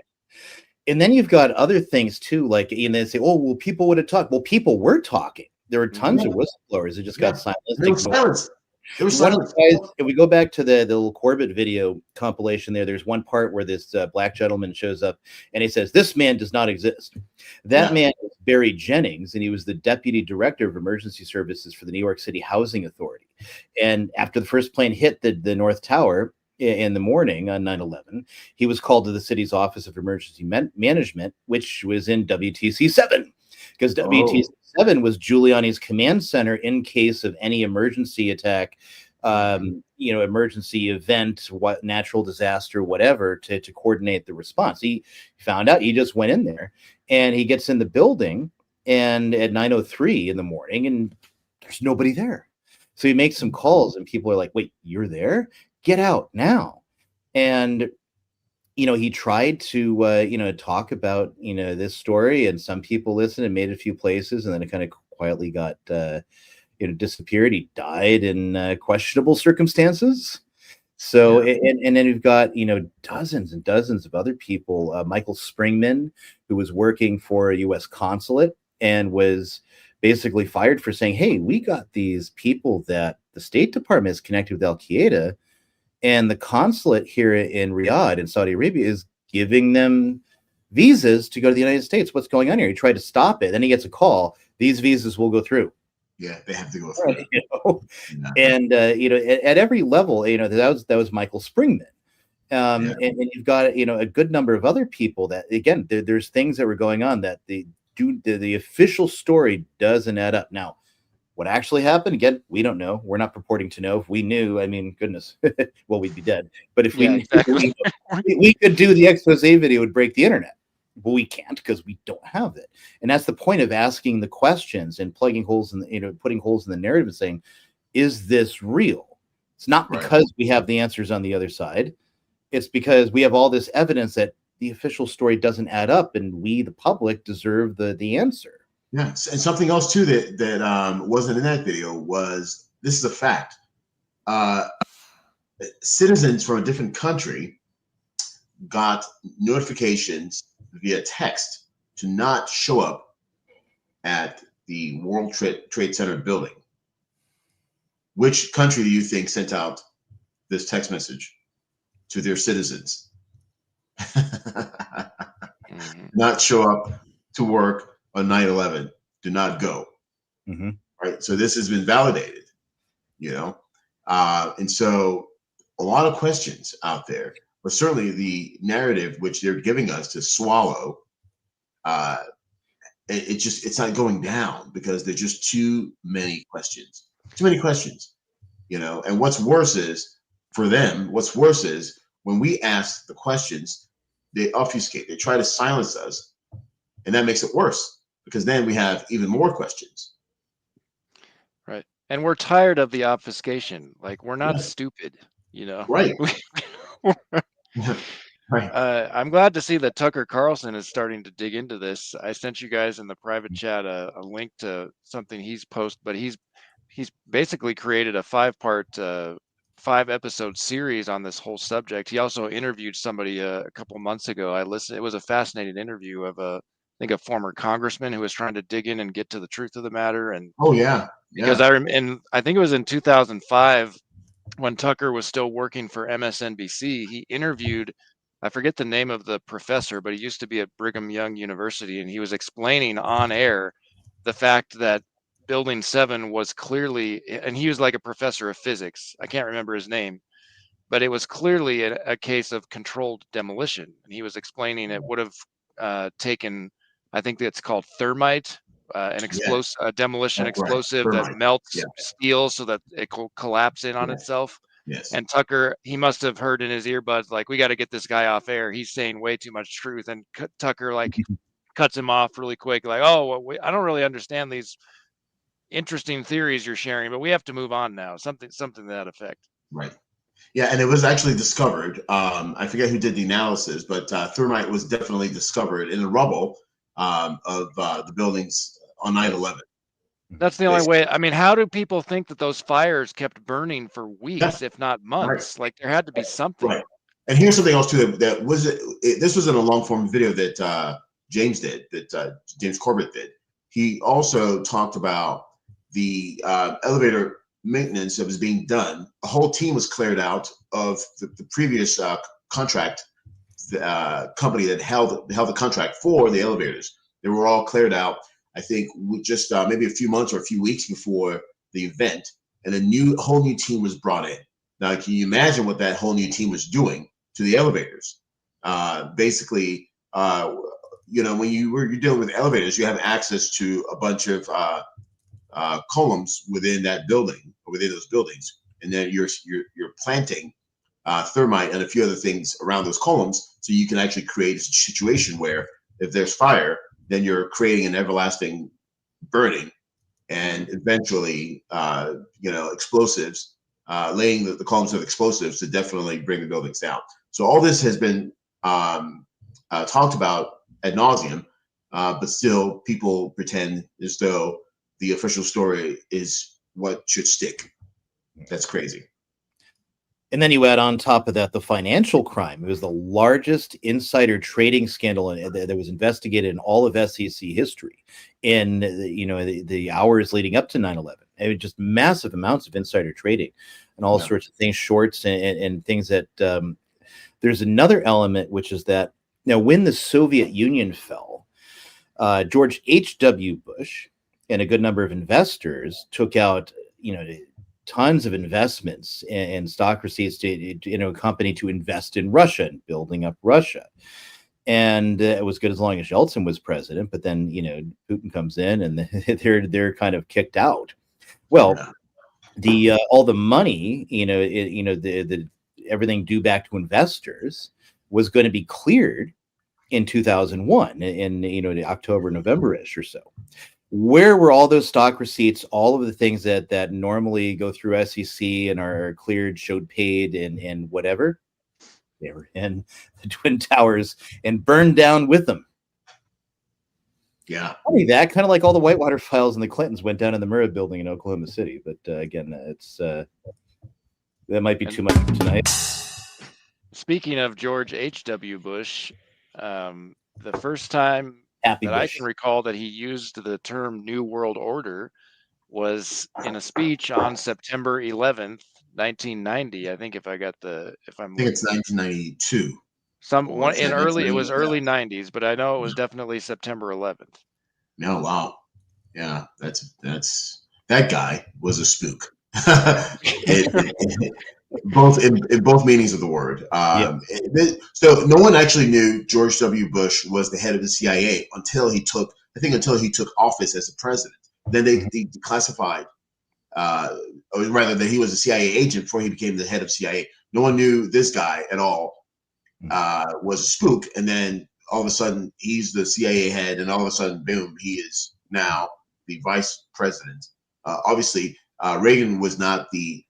And then you've got other things too, like they say, "Oh, well, people would have talked." Well, people were talking. There were tons of whistleblowers that just got silenced.
They were silenced.
If we go back to the little Corbett video compilation there's one part where this black gentleman shows up and he says, "This man does not exist." That man is Barry Jennings, and he was the deputy director of emergency services for the New York City Housing Authority. And after the first plane hit the North Tower in the morning on 9/11, he was called to the city's Office of Emergency Management, which was in WTC 7, because WTC 7 was Giuliani's command center in case of any emergency attack, emergency event, what natural disaster, whatever, to coordinate the response. He found out, he just went in there, and he gets in the building, and at 9:03 in the morning, and there's nobody there. So he makes some calls, and people are like, "Wait, you're there? Get out now." And he tried to talk about this story, and some people listened and made it a few places, and then it kind of quietly got disappeared. He died in questionable circumstances. So and then we've got dozens and dozens of other people. Michael Springman, who was working for a U.S. consulate and was basically fired for saying, "Hey, we got these people that the State Department is connected with Al Qaeda, and the consulate here in Riyadh in Saudi Arabia is giving them visas to go to the United States. What's going on here?" He tried to stop it. Then he gets a call. These visas will go through.
Yeah, they have to go through.
And at every level, that was Michael Springman. And you've got a good number of other people that, again, there's things that were going on that the official story doesn't add up. Now, what actually happened, again, we don't know. We're not purporting to know. If we knew, I mean, goodness, well, we'd be dead. But if we could do the expose video, it would break the internet. But we can't, because we don't have it. And that's the point of asking the questions and plugging holes in putting holes in the narrative and saying, is this real? It's not because we have the answers on the other side. It's because we have all this evidence that the official story doesn't add up, and we, the public, deserve the answer.
Yeah, and something else too that wasn't in that video was, this is a fact. Citizens from a different country got notifications via text to not show up at the World Trade Center building. Which country do you think sent out this text message to their citizens? Not show up to work on 9/11. Do not go. Right. So this has been validated, and so a lot of questions out there. But certainly the narrative which they're giving us to swallow, it's not going down, because there's just too many questions. And what's worse is, for them, when we ask the questions, they obfuscate. They try to silence us, and that makes it worse, because then we have even more questions.
Right. And we're tired of the obfuscation. Like, we're not stupid,
Right. Right.
I'm glad to see that Tucker Carlson is starting to dig into this. I sent you guys in the private chat a link to something he's posted, but he's basically created a 5-episode series on this whole subject. He also interviewed somebody a couple months ago. I listened. It was a fascinating interview of a former congressman who was trying to dig in and get to the truth of the matter. And because I think it was in 2005. When Tucker was still working for MSNBC, he interviewed, I forget the name of the professor, but he used to be at Brigham Young University, and he was explaining on air the fact that Building 7 was clearly, and he was like a professor of physics, I can't remember his name, but it was clearly a case of controlled demolition. And he was explaining it would have taken, I think it's called thermite, an explosive, demolition explosive that melts steel so that it will collapse in on itself.
Yes.
And Tucker, he must have heard in his earbuds, like, we got to get this guy off air. He's saying way too much truth. And Tucker, like, cuts him off really quick. Like, oh, well, I don't really understand these interesting theories you're sharing, but we have to move on now. Something to that effect.
Right. Yeah, and it was actually discovered. I forget who did the analysis, but thermite was definitely discovered in the rubble of the buildings on 9/11.
That's the only way. I mean, how do people think that those fires kept burning for weeks, if not months? Like there had to be something.
Right. And here's something else too that was this was in a long form video that James did, that James Corbett did. He also talked about the elevator maintenance that was being done. A whole team was cleared out of the previous contract company that held the contract for the elevators. They were all cleared out. I think just maybe a few months or a few weeks before the event, and a whole new team was brought in. Now, can you imagine what that whole new team was doing to the elevators? Basically, when you're dealing with elevators, you have access to a bunch of columns within that building or within those buildings, and then you're planting thermite and a few other things around those columns, so you can actually create a situation where if there's fire, then you're creating an everlasting burning, and eventually, explosives, laying the columns of explosives to definitely bring the buildings down. So all this has been talked about ad nauseum, but still people pretend as though the official story is what should stick. That's crazy.
And then you add on top of that the financial crime. It was the largest insider trading scandal that was investigated in all of SEC history in the hours leading up to 9/11. It was just massive amounts of insider trading and all sorts of things, shorts and things that there's another element, which is that now when the Soviet Union fell, George H.W. Bush and a good number of investors took out, tons of investments and stock receipts to a company to invest in Russia and building up Russia. And it was good as long as Yeltsin was president, but then Putin comes in and they're kind of kicked out. Well, the all the money, the everything due back to investors was going to be cleared in 2001 in the October, November-ish or so. Where were all those stock receipts, all of the things that normally go through SEC and are cleared, showed paid, and whatever? They were in the Twin Towers and burned down with them.
Yeah.
Funny that, kind of like all the Whitewater files and the Clintons went down in the Murrah building in Oklahoma City. But again, it's that might be too much for tonight.
Speaking of George H.W. Bush, the first time
Happy
that I
Bush.
can recall that he used the term New World Order was in a speech on September 11th, 1990. I think
I think it's 1992.
It was early 90s, but I know it was definitely September 11th.
No, wow. Yeah, that's that guy was a spook. Both in both meanings of the word. So no one actually knew George W. Bush was the head of the CIA until he took office as the president. Then they declassified, or rather that he was a CIA agent before he became the head of CIA. No one knew this guy at all was a spook. And then all of a sudden he's the CIA head, and all of a sudden, boom, he is now the vice president. Obviously, Reagan was not the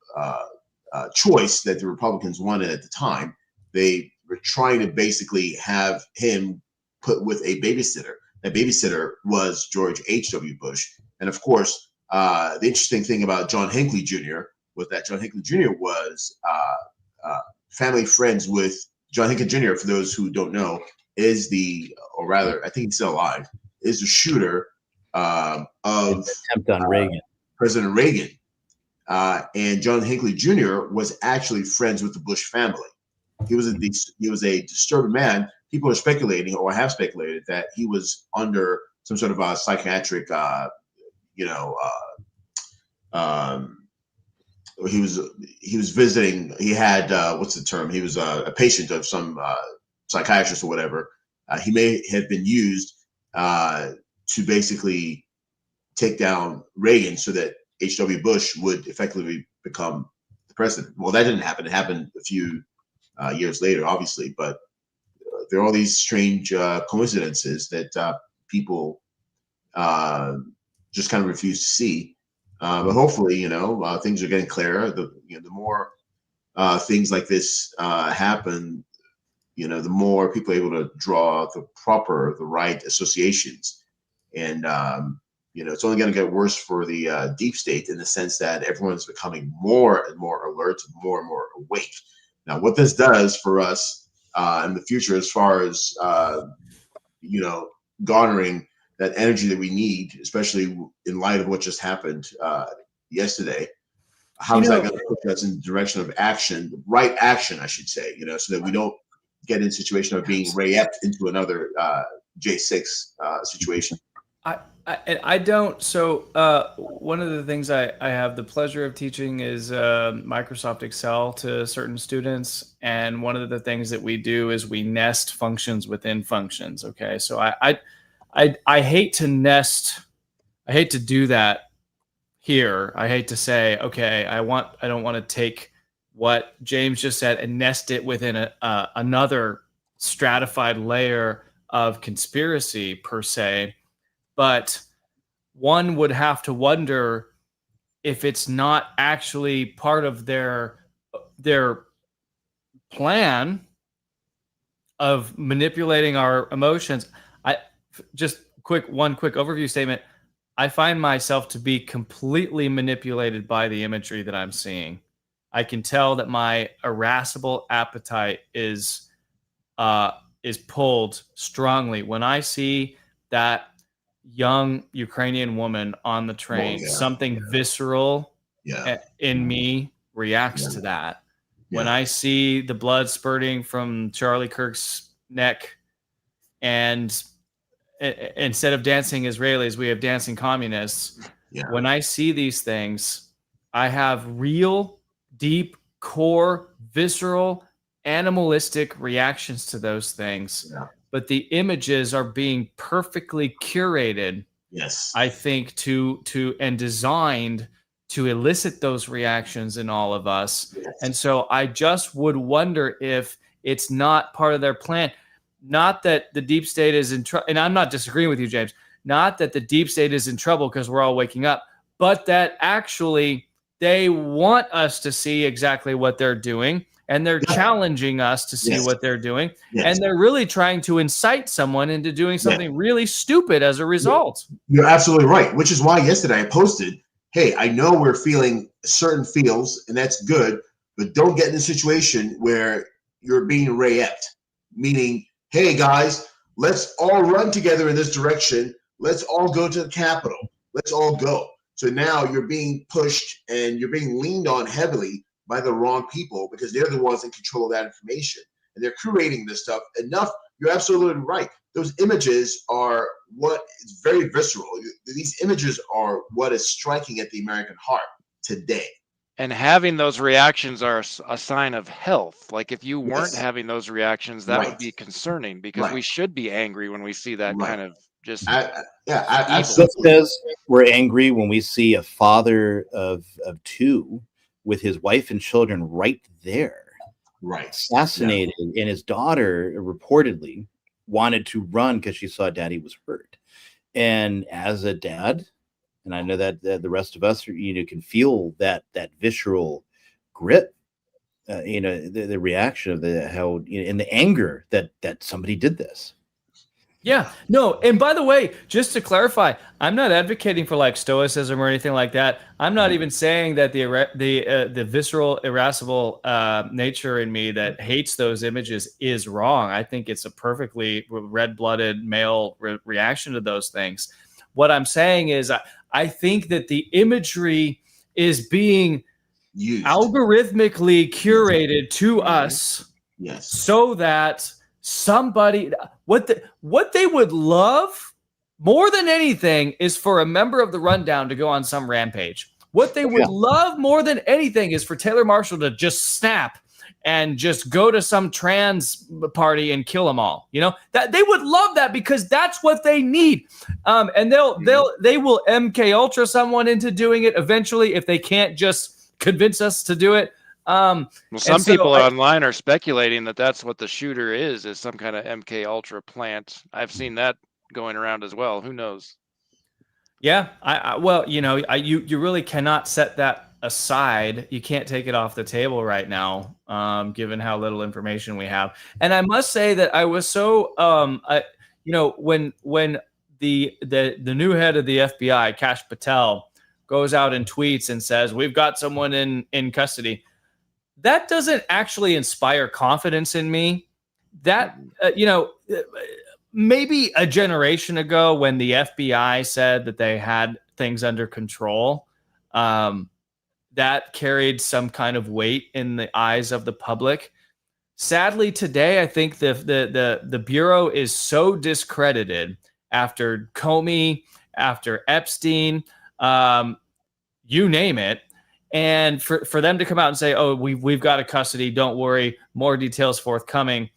choice that the Republicans wanted at the time. They were trying to basically have him put with a babysitter. That babysitter was George H.W. Bush. And of course, the interesting thing about John Hinckley Jr. was that John Hinckley Jr. was family friends with John Hinckley Jr., for those who don't know, is or rather, I think he's still alive, is the shooter of
attempt on Reagan.
President Reagan. And John Hinckley Jr. was actually friends with the Bush family. He was a disturbed man. People are speculating, or have speculated, that he was under some sort of a psychiatric, he was visiting. He had what's the term? He was a patient of some psychiatrist or whatever. He may have been used to basically take down Reagan so that H.W. Bush would effectively become the president. Well, that didn't happen. It happened a few years later, obviously, but there are all these strange coincidences that people just kind of refuse to see. But hopefully, things are getting clearer. The more things like this happen, the more people are able to draw the right associations. And It's only going to get worse for the deep state in the sense that everyone's becoming more and more alert, more and more awake. Now, what this does for us in the future, as far as garnering that energy that we need, especially in light of what just happened yesterday, how is that going to push us in the direction of action, right action, I should say, so that we don't get in a situation of being raped into another J6 situation.
I don't. So one of the things I have the pleasure of teaching is Microsoft Excel to certain students. And one of the things that we do is we nest functions within functions. Okay. So I hate to nest. I hate to do that here. I hate to say, okay, I don't want to take what James just said and nest it within another stratified layer of conspiracy per se. But one would have to wonder if it's not actually part of their plan of manipulating our emotions. One quick overview statement. I find myself to be completely manipulated by the imagery that I'm seeing. I can tell that my irascible appetite is pulled strongly when I see that young Ukrainian woman on the train. Something visceral in me reacts to that. When I see the blood spurting from Charlie Kirk's neck, and instead of dancing Israelis, we have dancing communists. When I see these things, I have real, deep, core, visceral, animalistic reactions to those things. But the images are being perfectly curated, I think, to and designed to elicit those reactions in all of us. And so I just would wonder if it's not part of their plan. Not that the deep state is in trouble, and I'm not disagreeing with you, James, not that the deep state is in trouble because we're all waking up, but that actually they want us to see exactly what they're doing. And they're challenging us to see what they're doing. And they're really trying to incite someone into doing something really stupid as a result.
You're absolutely right, which is why yesterday I posted, hey, I know we're feeling certain feels, and that's good, but don't get in a situation where you're being raped. Meaning, hey, guys, let's all run together in this direction. Let's all go to the Capitol. Let's all go. So now you're being pushed and you're being leaned on heavily by the wrong people because they're the ones in control of that information. And they're curating this stuff enough. You're absolutely right. Those images are what is very visceral. These images are what is striking at the American heart today.
And having those reactions are a sign of health. Like if you weren't having those reactions, that would be concerning because we should be angry when we see that kind of just
Just as we're angry when we see a father of two with his wife and children right there, assassinated, and his daughter reportedly wanted to run because she saw daddy was hurt. And as a dad, and I know that the rest of us, can feel that visceral grip, the reaction of and the anger that somebody did this.
Yeah, no. And by the way, just to clarify, I'm not advocating for like stoicism or anything like that. I'm not even saying that the visceral, irascible nature in me that hates those images is wrong. I think it's a perfectly red-blooded male reaction to those things. What I'm saying is I think that the imagery is being algorithmically curated to us so that somebody what they would love more than anything is for a member of the rundown to go on some rampage. What they would love more than anything is for Taylor Marshall to just snap and just go to some trans party and kill them all. That they would love that because that's what they need. And they will MK Ultra someone into doing it eventually if they can't just convince us to do it.
Well, some people online are speculating that that's what the shooter is some kind of MK Ultra plant. I've seen that going around as well. Who knows?
Yeah, you really cannot set that aside. You can't take it off the table right now, given how little information we have. And I must say that I was so, when the new head of the FBI, Kash Patel, goes out and tweets and says, "We've got someone in custody," that doesn't actually inspire confidence in me. That maybe a generation ago when the FBI said that they had things under control, that carried some kind of weight in the eyes of the public. Sadly, today, I think the Bureau is so discredited after Comey, after Epstein, you name it. And for them to come out and say, "Oh, we've got a custody, don't worry, more details forthcoming,"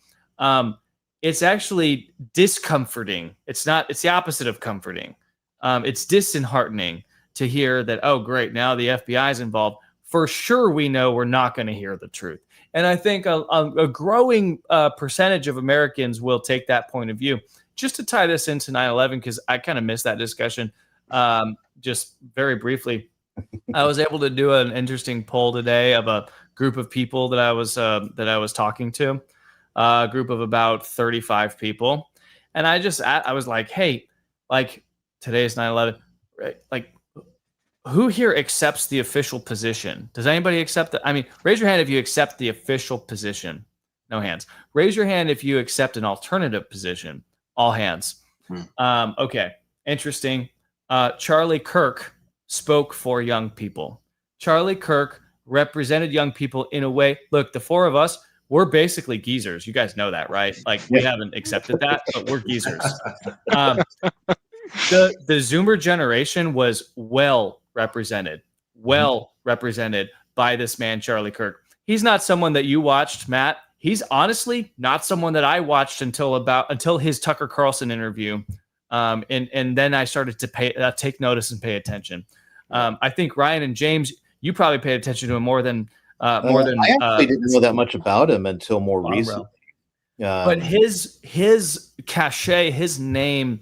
it's actually discomforting. It's the opposite of comforting. It's disheartening to hear that, oh, great, now the FBI is involved. For sure, we know we're not going to hear the truth. And I think a growing percentage of Americans will take that point of view. Just to tie this into 9/11, because I kind of missed that discussion, just very briefly, I was able to do an interesting poll today of a group of people that I was talking to, a group of about 35 people, and I was like, hey, like today's 9/11, right? Like, who here accepts the official position? Does anybody accept that? I mean, raise your hand if you accept the official position. No hands. Raise your hand if you accept an alternative position. All hands. Okay, interesting. Charlie Kirk spoke for young people. Charlie Kirk represented young people in a way. Look, the four of us, we're basically geezers. You guys know that, right? Like, we haven't accepted that, but we're geezers. The Zoomer generation was well represented by this man, Charlie Kirk. He's not someone that you watched, Matt. He's honestly not someone that I watched until his Tucker Carlson interview. And then I started to take notice and pay attention. I think Ryan and James, you probably paid attention to him more than.
I actually didn't know that much about him until more recently.
But his cachet, his name,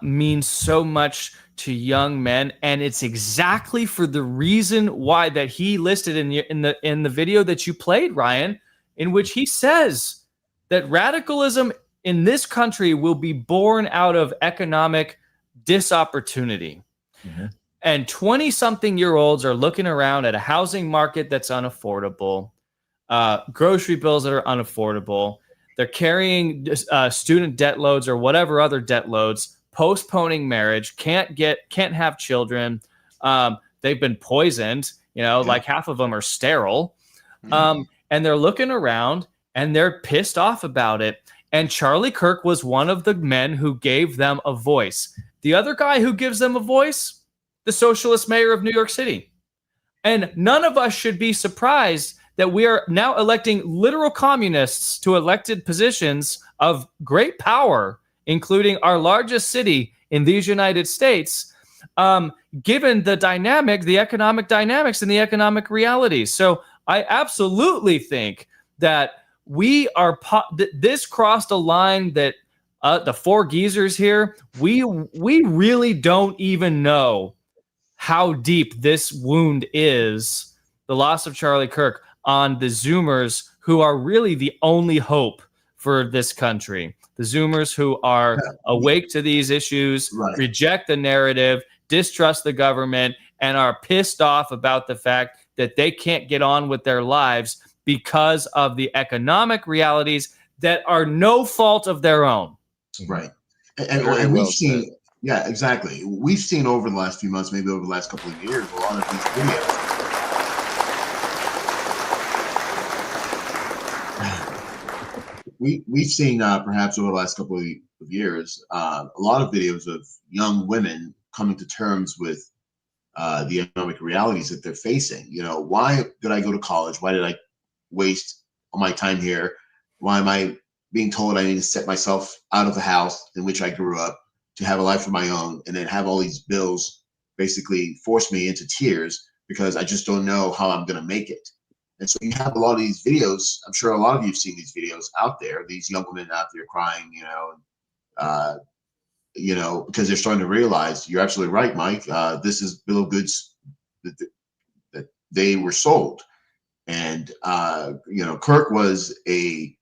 means so much to young men, and it's exactly for the reason why that he listed in the video that you played, Ryan, in which he says that radicalism in this country will be born out of economic disopportunity. And 20-something-year-olds are looking around at a housing market that's unaffordable, grocery bills that are unaffordable. They're carrying student debt loads or whatever other debt loads, postponing marriage, can't have children. They've been poisoned, like half of them are sterile. And they're looking around and they're pissed off about it. And Charlie Kirk was one of the men who gave them a voice. The other guy who gives them a voice, the socialist mayor of New York City. And none of us should be surprised that we are now electing literal communists to elected positions of great power, including our largest city in these United States, given the economic dynamics and the economic realities. So I absolutely think that this crossed a line that the four geezers here, we really don't even know how deep this wound is, the loss of Charlie Kirk, on the Zoomers who are really the only hope for this country. The Zoomers who are awake to these issues, reject the narrative, distrust the government, and are pissed off about the fact that they can't get on with their lives because of the economic realities that are no fault of their own.
Right. And we've seen, yeah, exactly. We've seen over the last few months, maybe over the last couple of years, a lot of these videos. We've seen perhaps over the last couple of years, a lot of videos of young women coming to terms with the economic realities that they're facing. Why did I go to college? Why did I waste all my time here? Why am I being told I need to set myself out of the house in which I grew up to have a life of my own, and then have all these bills basically force me into tears because I just don't know how I'm going to make it? And so you have a lot of these videos. I'm sure a lot of you have seen these videos out there, these young women out there crying, because they're starting to realize, you're absolutely right, Mike. This is bill of goods that they were sold. And, Kirk was the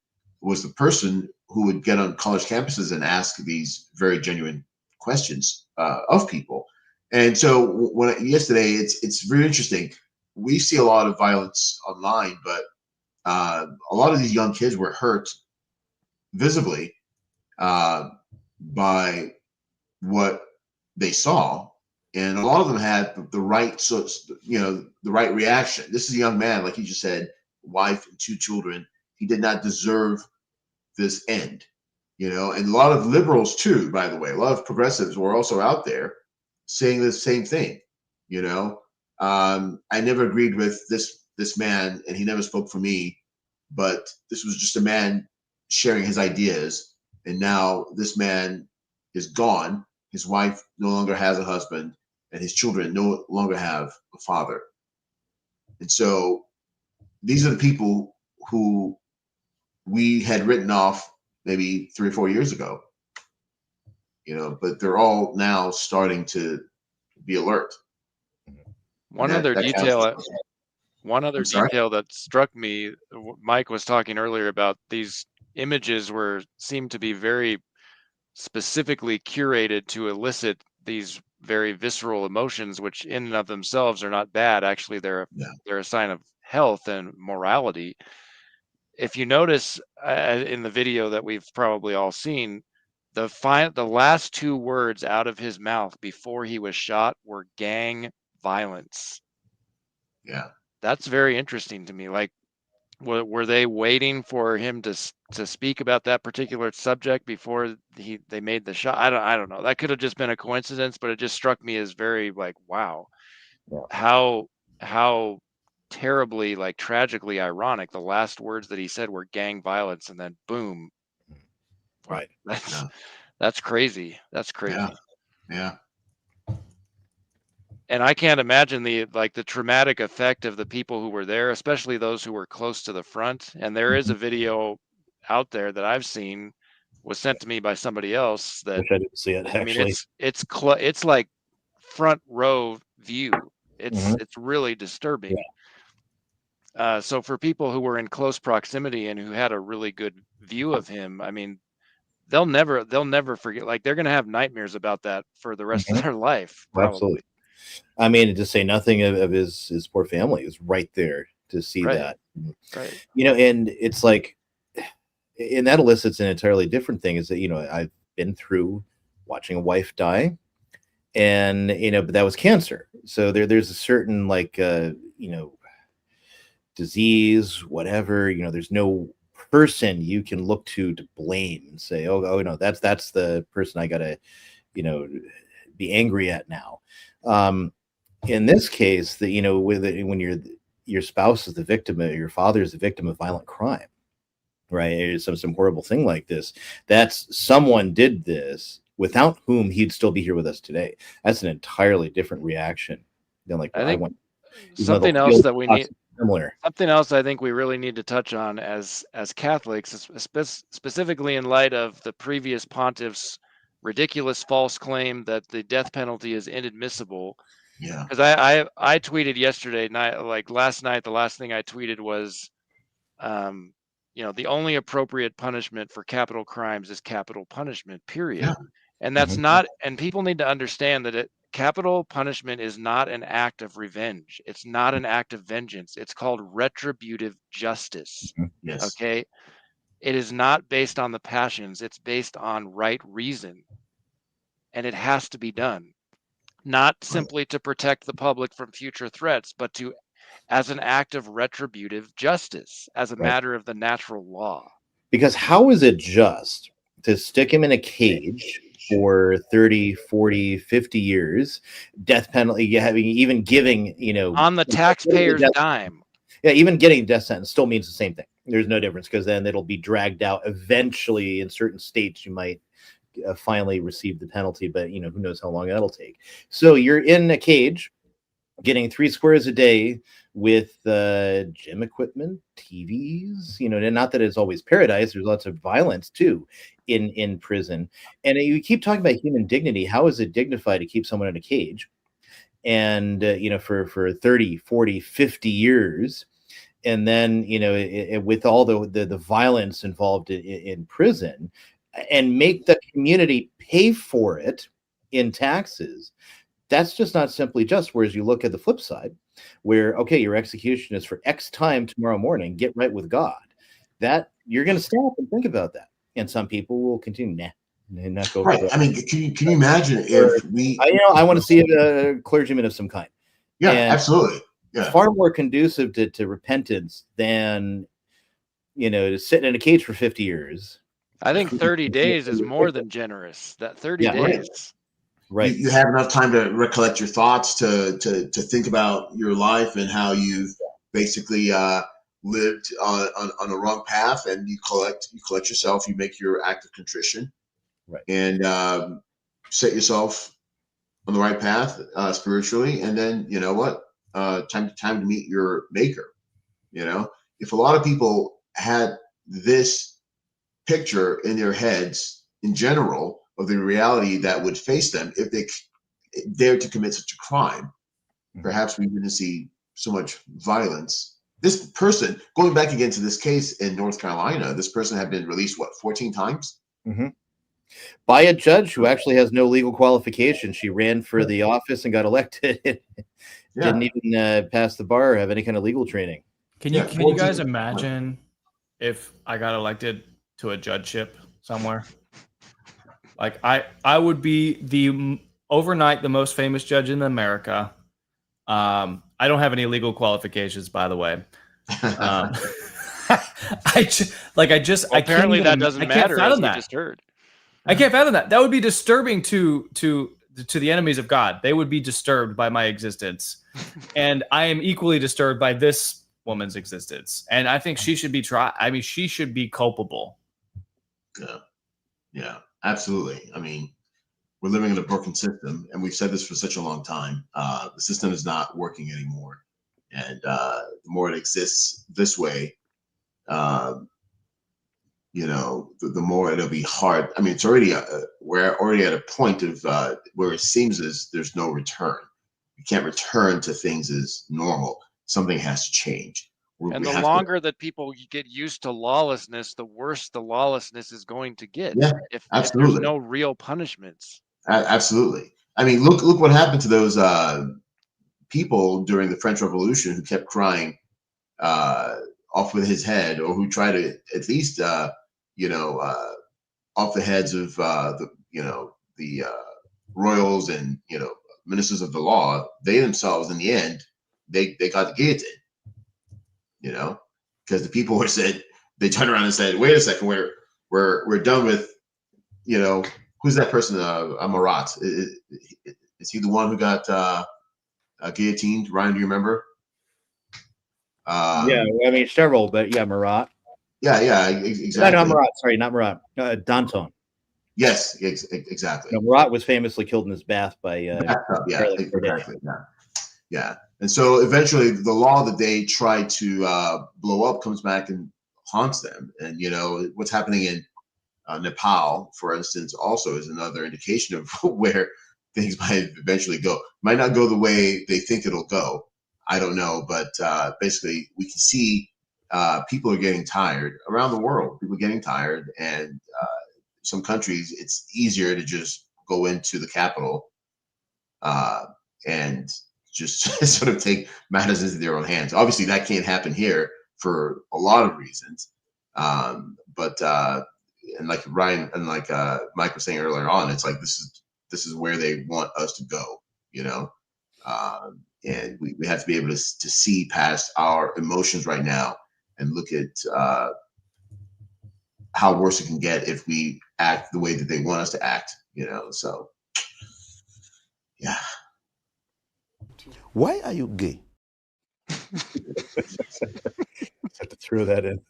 person who would get on college campuses and ask these very genuine questions of people. And so yesterday, it's very interesting. We see a lot of violence online, but a lot of these young kids were hurt visibly by what they saw, and a lot of them had the right, the right reaction. This is a young man, like you just said, wife and 2 children. He did not deserve this end, and a lot of liberals too, by the way, a lot of progressives were also out there saying the same thing. I never agreed with this man, and he never spoke for me, but this was just a man sharing his ideas, and now this man is gone. His wife no longer has a husband, and his children no longer have a father. And so these are the people who we had written off maybe 3 or 4 years ago, but they're all now starting to be alert.
One other detail that struck me, Mike was talking earlier about these images seem to be very specifically curated to elicit these very visceral emotions, which in and of themselves are not bad. Actually, they're a sign of health and morality. If you notice in the video that we've probably all seen, the last 2 words out of his mouth before he was shot were gang violence.
Yeah,
that's very interesting to me. Like, were they waiting for him to speak about that particular subject before they made the shot? I don't know. That could have just been a coincidence, but it just struck me as very like, wow, how terribly, like, tragically ironic. The last words that he said were gang violence, and then boom.
Right.
That's crazy. That's crazy.
Yeah.
And I can't imagine the traumatic effect of the people who were there, especially those who were close to the front. And there is a video out there that I've seen, was sent to me by somebody else, that
Wish I didn't see it, actually.
I mean, it's like front row view. It's really disturbing. So for people who were in close proximity and who had a really good view of him, I mean, they'll never forget. Like, they're going to have nightmares about that for the rest of their life, probably.
Absolutely. I mean, to say nothing of his poor family is right there to see that.
Right.
And it's like, and that elicits an entirely different thing, is that, I've been through watching a wife die, and, but that was cancer. So there's a certain, like, disease, whatever, there's no person you can look to blame and say, oh no, that's the person I gotta, be angry at now. In this case, that, when your spouse is the victim, your father is the victim of violent crime, right? It's some horrible thing like this. That's someone did this without whom he'd still be here with us today. That's an entirely different reaction than like
I think something else that we need.
Similar.
Something else I think we really need to touch on as Catholics, specifically in light of the previous pontiff's ridiculous false claim that the death penalty is inadmissible.
Yeah.
Because I tweeted yesterday night, like last night, the last thing I tweeted was, the only appropriate punishment for capital crimes is capital punishment, period.
Yeah.
And that's not, and people need to understand that capital punishment is not an act of revenge. It's not an act of vengeance. It's called retributive justice.
Yes.
Okay. It is not based on the passions. It's based on right reason. And it has to be done, not simply to protect the public from future threats, but as an act of retributive justice, as a matter of the natural law.
Because how is it just to stick him in a cage for 30, 40, 50 years, death penalty, even giving,
on the taxpayer's dime.
Yeah, even getting death sentence still means the same thing. There's no difference, because then it'll be dragged out. Eventually, in certain states, you might finally receive the penalty, but who knows how long that'll take. So you're in a cage, getting 3 squares a day with gym equipment, TVs, and not that it's always paradise. There's lots of violence too in prison. And you keep talking about human dignity. How is it dignified to keep someone in a cage and, for 30, 40, 50 years? And then, with all the violence involved in prison, and make the community pay for it, in taxes, that's just not simply just. Whereas you look at the flip side, where, okay, your execution is for X time tomorrow morning, get right with God. That you're going to stop and think about that. And some people will continue, and not go.
Right. I mean, can you imagine if we,
I want to see a clergyman of some kind.
Yeah,
and
absolutely. Yeah.
Far more conducive to repentance than, to sit in a cage for 50 years.
I think 30 days is more than generous. That 30 days.
Right.
You have enough time to recollect your thoughts, to think about your life and how you've basically lived on a wrong path, and you collect yourself. You make your act of contrition,
right,
and set yourself on the right path spiritually, and then you know what, time to meet your maker. If a lot of people had this picture in their heads in general of the reality that would face them if they dared to commit such a crime, perhaps we wouldn't see so much violence. This person, going back again to this case in North Carolina, this person had been released, 14 times?
Mm-hmm. By a judge who actually has no legal qualification. She ran for the office and got elected. Didn't even pass the bar or have any kind of legal training.
Can you guys imagine if I got elected to a judgeship somewhere? Like I would be overnight the most famous judge in America. I don't have any legal qualifications, by the way.
Apparently that doesn't matter, as we just heard.
I can't fathom that. That would be disturbing to the enemies of God. They would be disturbed by my existence, and I am equally disturbed by this woman's existence. And I think she should be tried. I mean, she should be culpable.
Yeah, absolutely. I mean, we're living in a broken system, and we've said this for such a long time. The system is not working anymore, and the more it exists this way, the more it'll be hard. I mean, it's already we're already at a point of where it seems as there's no return. You can't return to things as normal. Something has to change.
And the longer that people get used to lawlessness, the worse the lawlessness is going to get.
Yeah,
if
absolutely.
There's no real punishments.
Absolutely. I mean, look what happened to those people during the French Revolution who kept crying off with his head, or who tried to at least off the heads of the royals and ministers of the law. They themselves, in the end, they got the guillotine. Because the people they turned around and said, "Wait a second, we're done with who's that person? Marat. Is he the one who got guillotined? Ryan, do you remember?"
Yeah, I mean several, but yeah, Marat.
Yeah, exactly.
Not Marat. Sorry, not Marat. Danton.
Yes, exactly.
No, Marat was famously killed in his bath by.
Exactly. Yeah. And so eventually, the law that they tried to blow up comes back and haunts them. And what's happening in Nepal, for instance, also is another indication of where things might eventually go. Might not go the way they think it'll go. I don't know, but basically, we can see people are getting tired around the world. People are getting tired, and some countries, it's easier to just go into the capital and just sort of take matters into their own hands. Obviously, that can't happen here for a lot of reasons. But and like Ryan and like Mike was saying earlier on, it's like this is where they want us to go, and we have to be able to see past our emotions right now and look at how worse it can get if we act the way that they want us to act, so yeah.
Why are you gay?
Have to throw that in.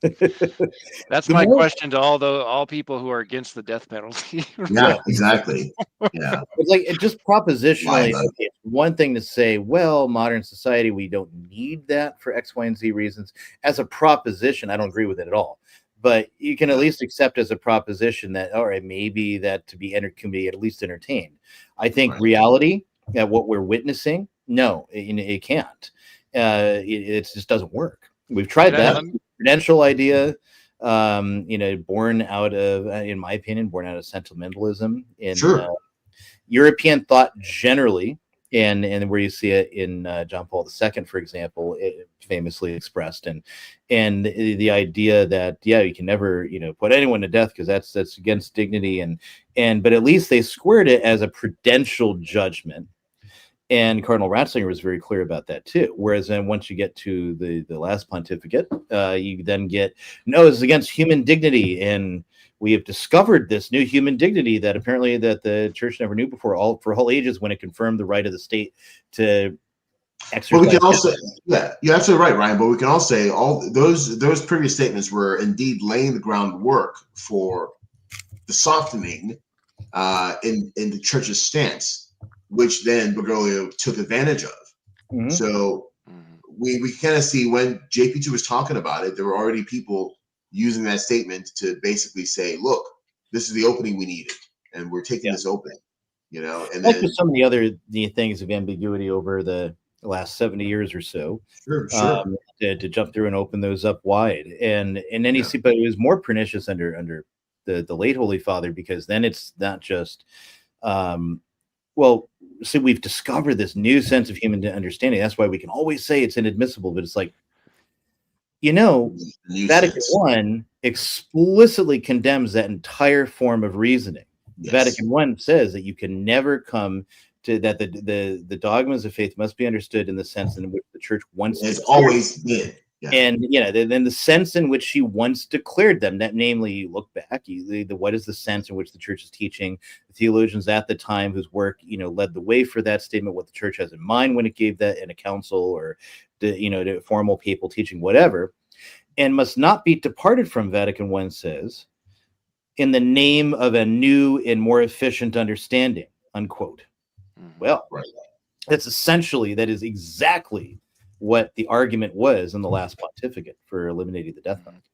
That's my question to all people who are against the death penalty.
Yeah, exactly. Yeah.
It's like just propositionally, it's one thing to say, well, modern society, we don't need that for X, Y, and Z reasons. As a proposition, I don't agree with it at all. But you can at least accept as a proposition that, all right, maybe that can be at least entertained. I think reality, what we're witnessing, no, it can't. It just doesn't work. We've tried that prudential idea, born out of, in my opinion, born out of sentimentalism European thought generally, and where you see it in John Paul II, for example, it famously expressed, and the idea that you can never put anyone to death because that's against dignity, but at least they squared it as a prudential judgment. And Cardinal Ratzinger was very clear about that too. Whereas then once you get to the last pontificate, you then get, no, it's against human dignity. And we have discovered this new human dignity that apparently that the church never knew before, for whole ages, when it confirmed the right of the state to exercise.
But we can also, you're absolutely right, Ryan. But we can also say all those previous statements were indeed laying the groundwork for the softening in the church's stance, which then Bergoglio took advantage of. Mm-hmm. So we kind of see when JP2 was talking about it, there were already people using that statement to basically say, look, this is the opening we needed, and we're taking this opening, and
like
then
some of the other things of ambiguity over the last 70 years or so,
sure.
To jump through and open those up wide. And then you see, but it was more pernicious under the late Holy Father, because then it's not just, so we've discovered this new sense of human understanding. That's why we can always say it's inadmissible, but it's like, Vatican I explicitly condemns that entire form of reasoning. Yes. Vatican I says that you can never come to that the dogmas of faith must be understood in the sense in which the church once
has always been.
Yeah. And then the sense in which she once declared them, that namely, you look back, what is the sense in which the church is teaching? The theologians at the time whose work led the way for that statement, what the church has in mind when it gave that in a council or the formal papal teaching, whatever, and must not be departed from, Vatican I says, in the name of a new and more efficient understanding, unquote. Well, right. That is exactly what the argument was in the last pontificate for eliminating the death penalty.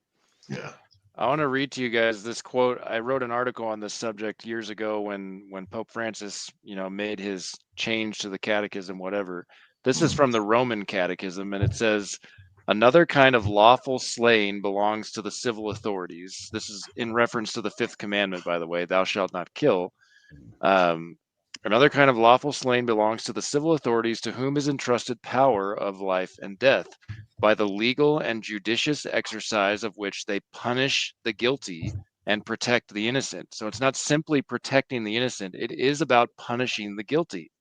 Yeah.
I want to read to you guys this quote. I wrote an article on this subject years ago when Pope Francis, made his change to the catechism, whatever. This is from the Roman Catechism, and it says, another kind of lawful slaying belongs to the civil authorities. This is in reference to the 5th commandment, by the way, thou shalt not kill. Another kind of lawful slaying belongs to the civil authorities, to whom is entrusted power of life and death, by the legal and judicious exercise of which they punish the guilty and protect the innocent. So it's not simply protecting the innocent, it is about punishing the guilty.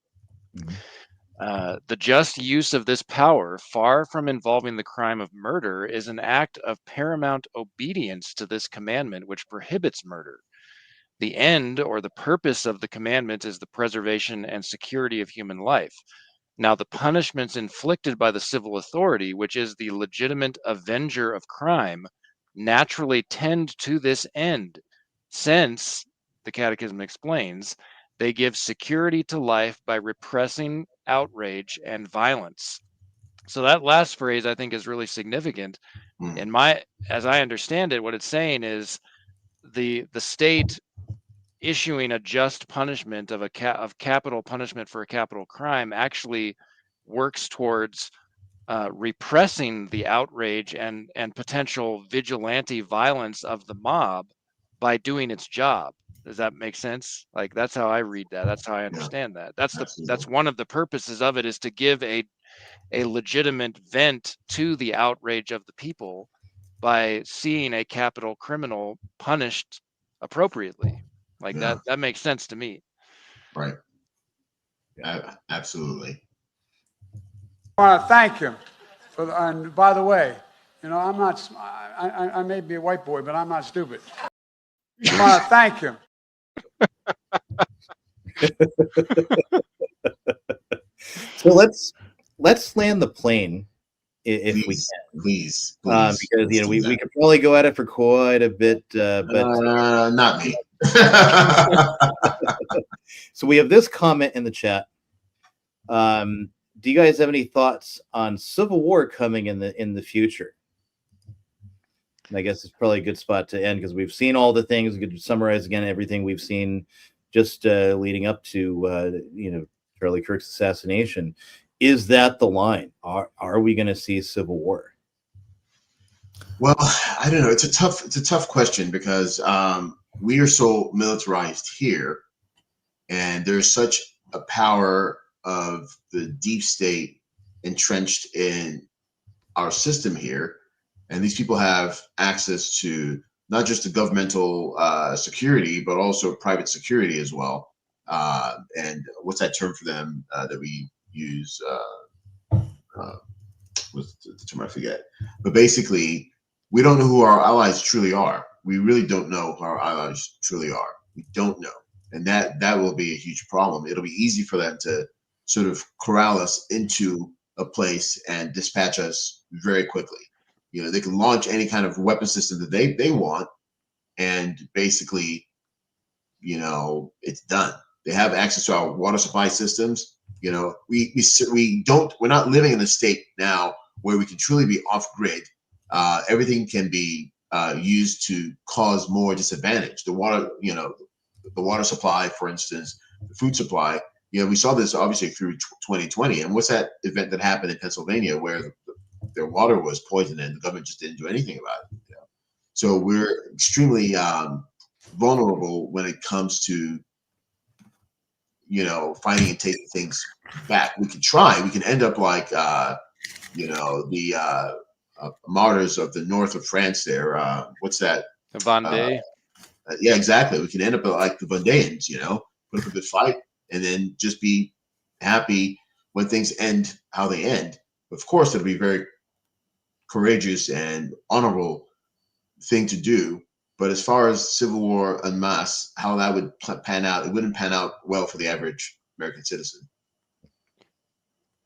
The just use of this power, far from involving the crime of murder, is an act of paramount obedience to this commandment, which prohibits murder. The end or the purpose of the commandment is the preservation and security of human life. Now, the punishments inflicted by the civil authority, which is the legitimate avenger of crime, naturally tend to this end, since, the Catechism explains, they give security to life by repressing outrage and violence. So that last phrase, I think, is really significant. As I understand it, what it's saying is the state issuing a just punishment of capital punishment for a capital crime actually works towards repressing the outrage and potential vigilante violence of the mob by doing its job. Does that make sense? Like, that's how I read that. That's how I understand that. That's one of the purposes of it, is to give a legitimate vent to the outrage of the people by seeing a capital criminal punished appropriately. Like that makes sense to me.
Right. Yeah, absolutely.
I want to thank him and by the way, I'm not, I may be a white boy, but I'm not stupid. I want to thank him.
So let's land the plane if we can,
please.
Because we could probably go at it for quite a bit, but
not me.
So we have this comment in the chat. Do you guys have any thoughts on civil war coming in the future? And I guess it's probably a good spot to end, because we've seen all the things. We could summarize again everything we've seen just leading up to Charlie Kirk's assassination. Is that the line? Are we going to see civil war?
Well, I don't know. It's a tough question, because we are so militarized here, And there's such a power of the deep state entrenched in our system here. And these people have access to not just the governmental security, but also private security as well. And what's that term for them that we use? What's the term? I forget. But basically, we don't know who our allies truly are. We really don't know who our allies truly are. We don't know. And that will be a huge problem. It'll be easy for them to sort of corral us into a place and dispatch us very quickly. You know, they can launch any kind of weapon system that they want, and basically, you know, it's done. They have access to our water supply systems. You know, we're not living in a state now where we can truly be off grid. Everything can be used to cause more disadvantage. The water, you know, the water supply, for instance, the food supply. You know, we saw this obviously through 2020. And what's that event that happened in Pennsylvania where their water was poisoned and the government just didn't do anything about it? You know? So we're extremely vulnerable when it comes to, you know, fighting and taking things back. We can try. We can end up like, you know, the martyrs of the north of France there. What's that?
The Vendée.
Yeah, exactly. We can end up like the Vendéans, you know, put up a good fight and then just be happy when things end how they end. Of course, it'll be very courageous and honorable thing to do. But as far as civil war en masse, how that would pan out, it wouldn't pan out well for the average American citizen.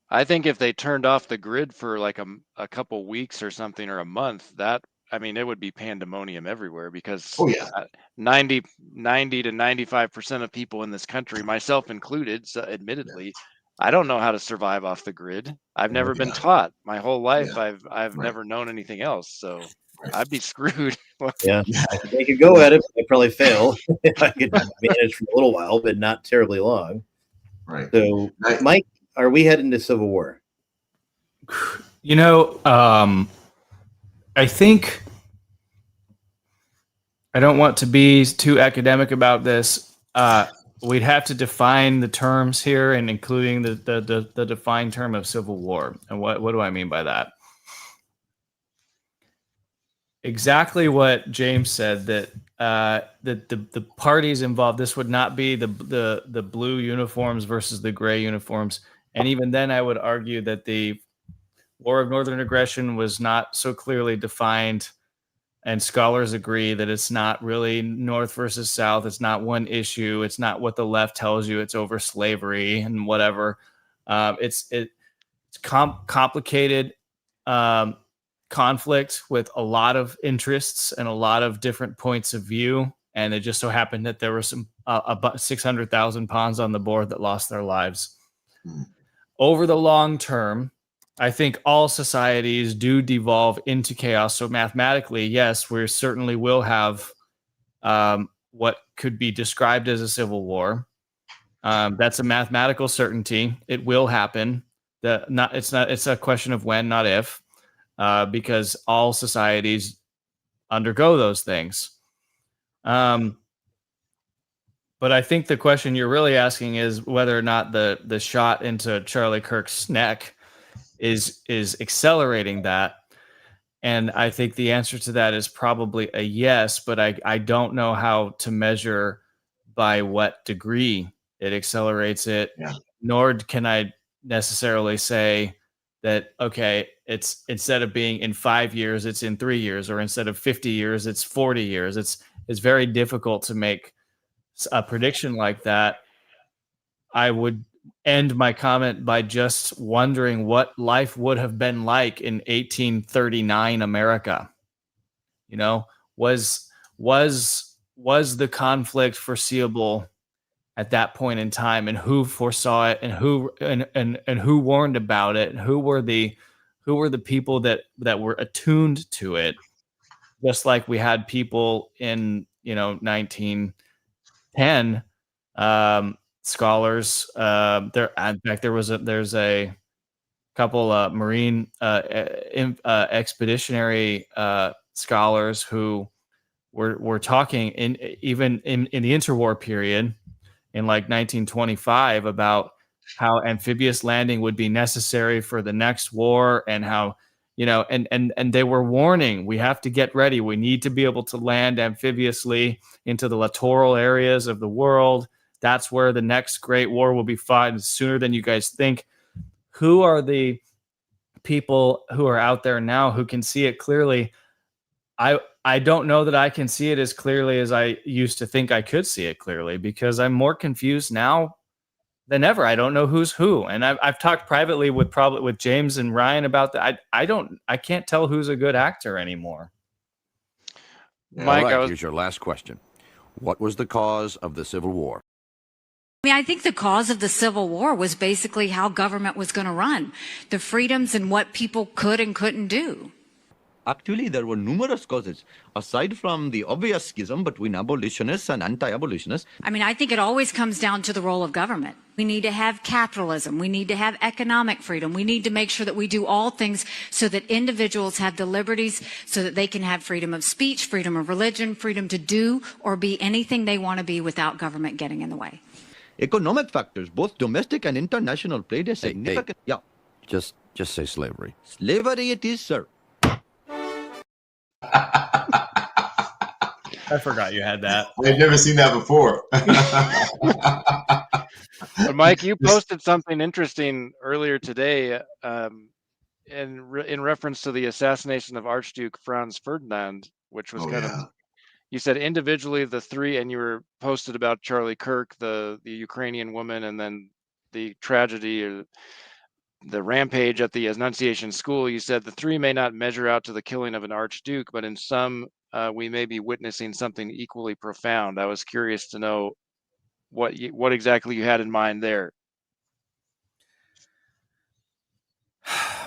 I think if they turned off the grid for like a couple weeks or something, or a month, I mean, it would be pandemonium everywhere, because 90 to 95% of people in this country, myself included, so admittedly, I don't know how to survive off the grid. I've never been taught my whole life. I've never known anything else. So I'd be screwed.
Yeah, they could go at it, but they'd probably fail. I could manage for a little while, but not terribly long.
Right.
So, Mike, are we heading to civil war?
You know, I think I don't want to be too academic about this. We'd have to define the terms here, and including the defined term of civil war. And what do I mean by that? Exactly what James said, that the parties involved, this would not be the blue uniforms versus the gray uniforms. And even then, I would argue that the War of Northern Aggression was not so clearly defined, and scholars agree that it's not really North versus South. It's not one issue. It's not what the left tells you. It's over slavery and whatever. It's complicated conflict with a lot of interests and a lot of different points of view. And it just so happened that there were some about 600,000 pawns on the board that lost their lives. Over the long term, I think all societies do devolve into chaos. So mathematically, yes, we certainly will have what could be described as a civil war. That's a mathematical certainty. It will happen. It's a question of when, not if, because all societies undergo those things. But I think the question you're really asking is whether or not the shot into Charlie Kirk's neck is accelerating that. And I think the answer to that is probably a yes, but I don't know how to measure by what degree it accelerates it, nor can I necessarily say that, okay, it's instead of being in 5 years, it's in 3 years, or instead of 50 years, it's 40 years. It's very difficult to make a prediction like that. I would end my comment by just wondering what life would have been like in 1839 America. You know, was the conflict foreseeable at that point in time, and who foresaw it, and who warned about it, and who were the people that were attuned to it? Just like we had people in 1910, scholars. There, in fact, there's a couple marine expeditionary scholars who were talking even in the interwar period in like 1925 about how amphibious landing would be necessary for the next war, and how, and they were warning, we have to get ready. We need to be able to land amphibiously into the littoral areas of the world. That's where the next great war will be fought sooner than you guys think. Who are the people who are out there now who can see it clearly? I don't know that I can see it as clearly as I used to think I could see it clearly, because I'm more confused now than ever. I don't know who's who. And I've talked privately with James and Ryan about that. I can't tell who's a good actor anymore.
Mike, here's your last question. What was the cause of the Civil War?
I mean, I think the cause of the Civil War was basically how government was going to run, the freedoms and what people could and couldn't do.
Actually, there were numerous causes, aside from the obvious schism between abolitionists and anti-abolitionists.
I mean, I think it always comes down to the role of government. We need to have capitalism. We need to have economic freedom. We need to make sure that we do all things so that individuals have the liberties, so that they can have freedom of speech, freedom of religion, freedom to do or be anything they want to be without government getting in the way.
Economic factors, both domestic and international, played a significant...
Yeah. Just say slavery.
Slavery it is, sir.
I forgot you had that.
I've never seen that before.
But Mike, you posted something interesting earlier today in reference to the assassination of Archduke Franz Ferdinand, which was you said individually the three, and you were posted about Charlie Kirk, the Ukrainian woman, and then the tragedy or the rampage at the Annunciation School. You said the three may not measure out to the killing of an Archduke, but in some we may be witnessing something equally profound. I was curious to know what exactly you had in mind there.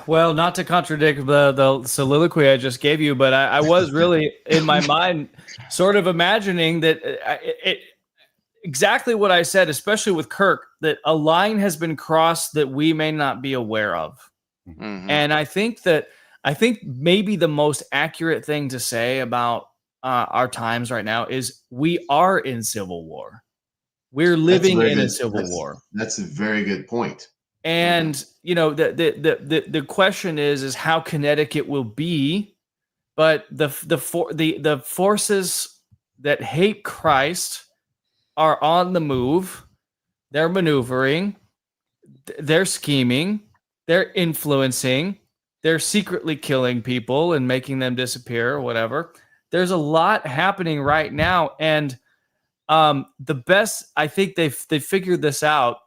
Well, not to contradict the soliloquy I just gave you, but I was really in my mind sort of imagining that exactly what I said, especially with Kirk, that a line has been crossed that we may not be aware of. Mm-hmm. And I think maybe the most accurate thing to say about our times right now is we are in civil war. We're living in a civil war.
That's a very good point.
And the question is how kinetic it will be, but the forces that hate Christ are on the move. They're maneuvering. They're scheming. They're influencing. They're secretly killing people and making them disappear or whatever. There's a lot happening right now, and the best, I think they figured this out.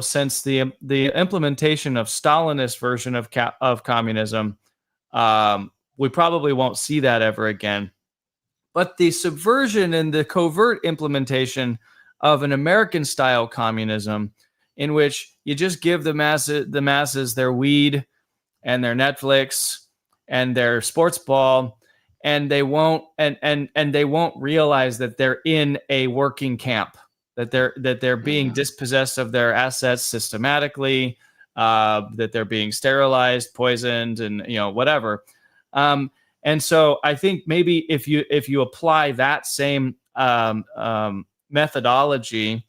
Since the implementation of Stalinist version of communism, we probably won't see that ever again. But the subversion and the covert implementation of an American-style communism, in which you just give the masses their weed and their Netflix and their sports ball, and they won't they won't realize that they're in a working camp. That they're being dispossessed of their assets systematically, that they're being sterilized, poisoned, and whatever. And so I think maybe if you apply that same methodology,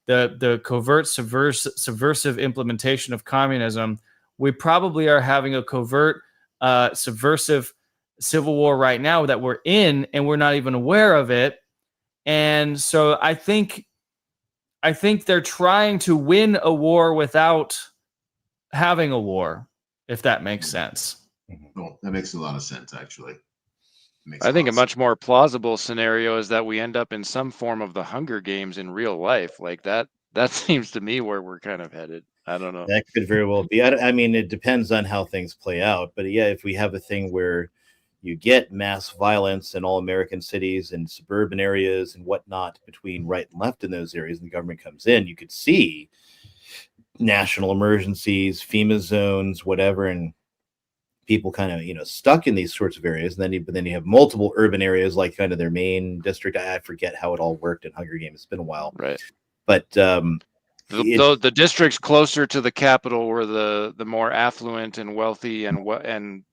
the covert subversive implementation of communism, we probably are having a covert subversive civil war right now that we're in, and we're not even aware of it. And so I think they're trying to win a war without having a war, if that makes sense.
Well, that makes a lot of sense, actually.
I think a much more plausible scenario is that we end up in some form of the Hunger Games in real life. Like that seems to me where we're kind of headed. I don't know.
That could very well be. I mean, it depends on how things play out. But yeah, if we have a thing where you get mass violence in all American cities and suburban areas and whatnot between right and left in those areas, and the government comes in, you could see national emergencies, FEMA zones, whatever, and people kind of, stuck in these sorts of areas. And then you have multiple urban areas, like kind of their main district. I forget how it all worked in Hunger Games. It's been a while.
Right.
But
the districts closer to the capital were the more affluent and wealthy and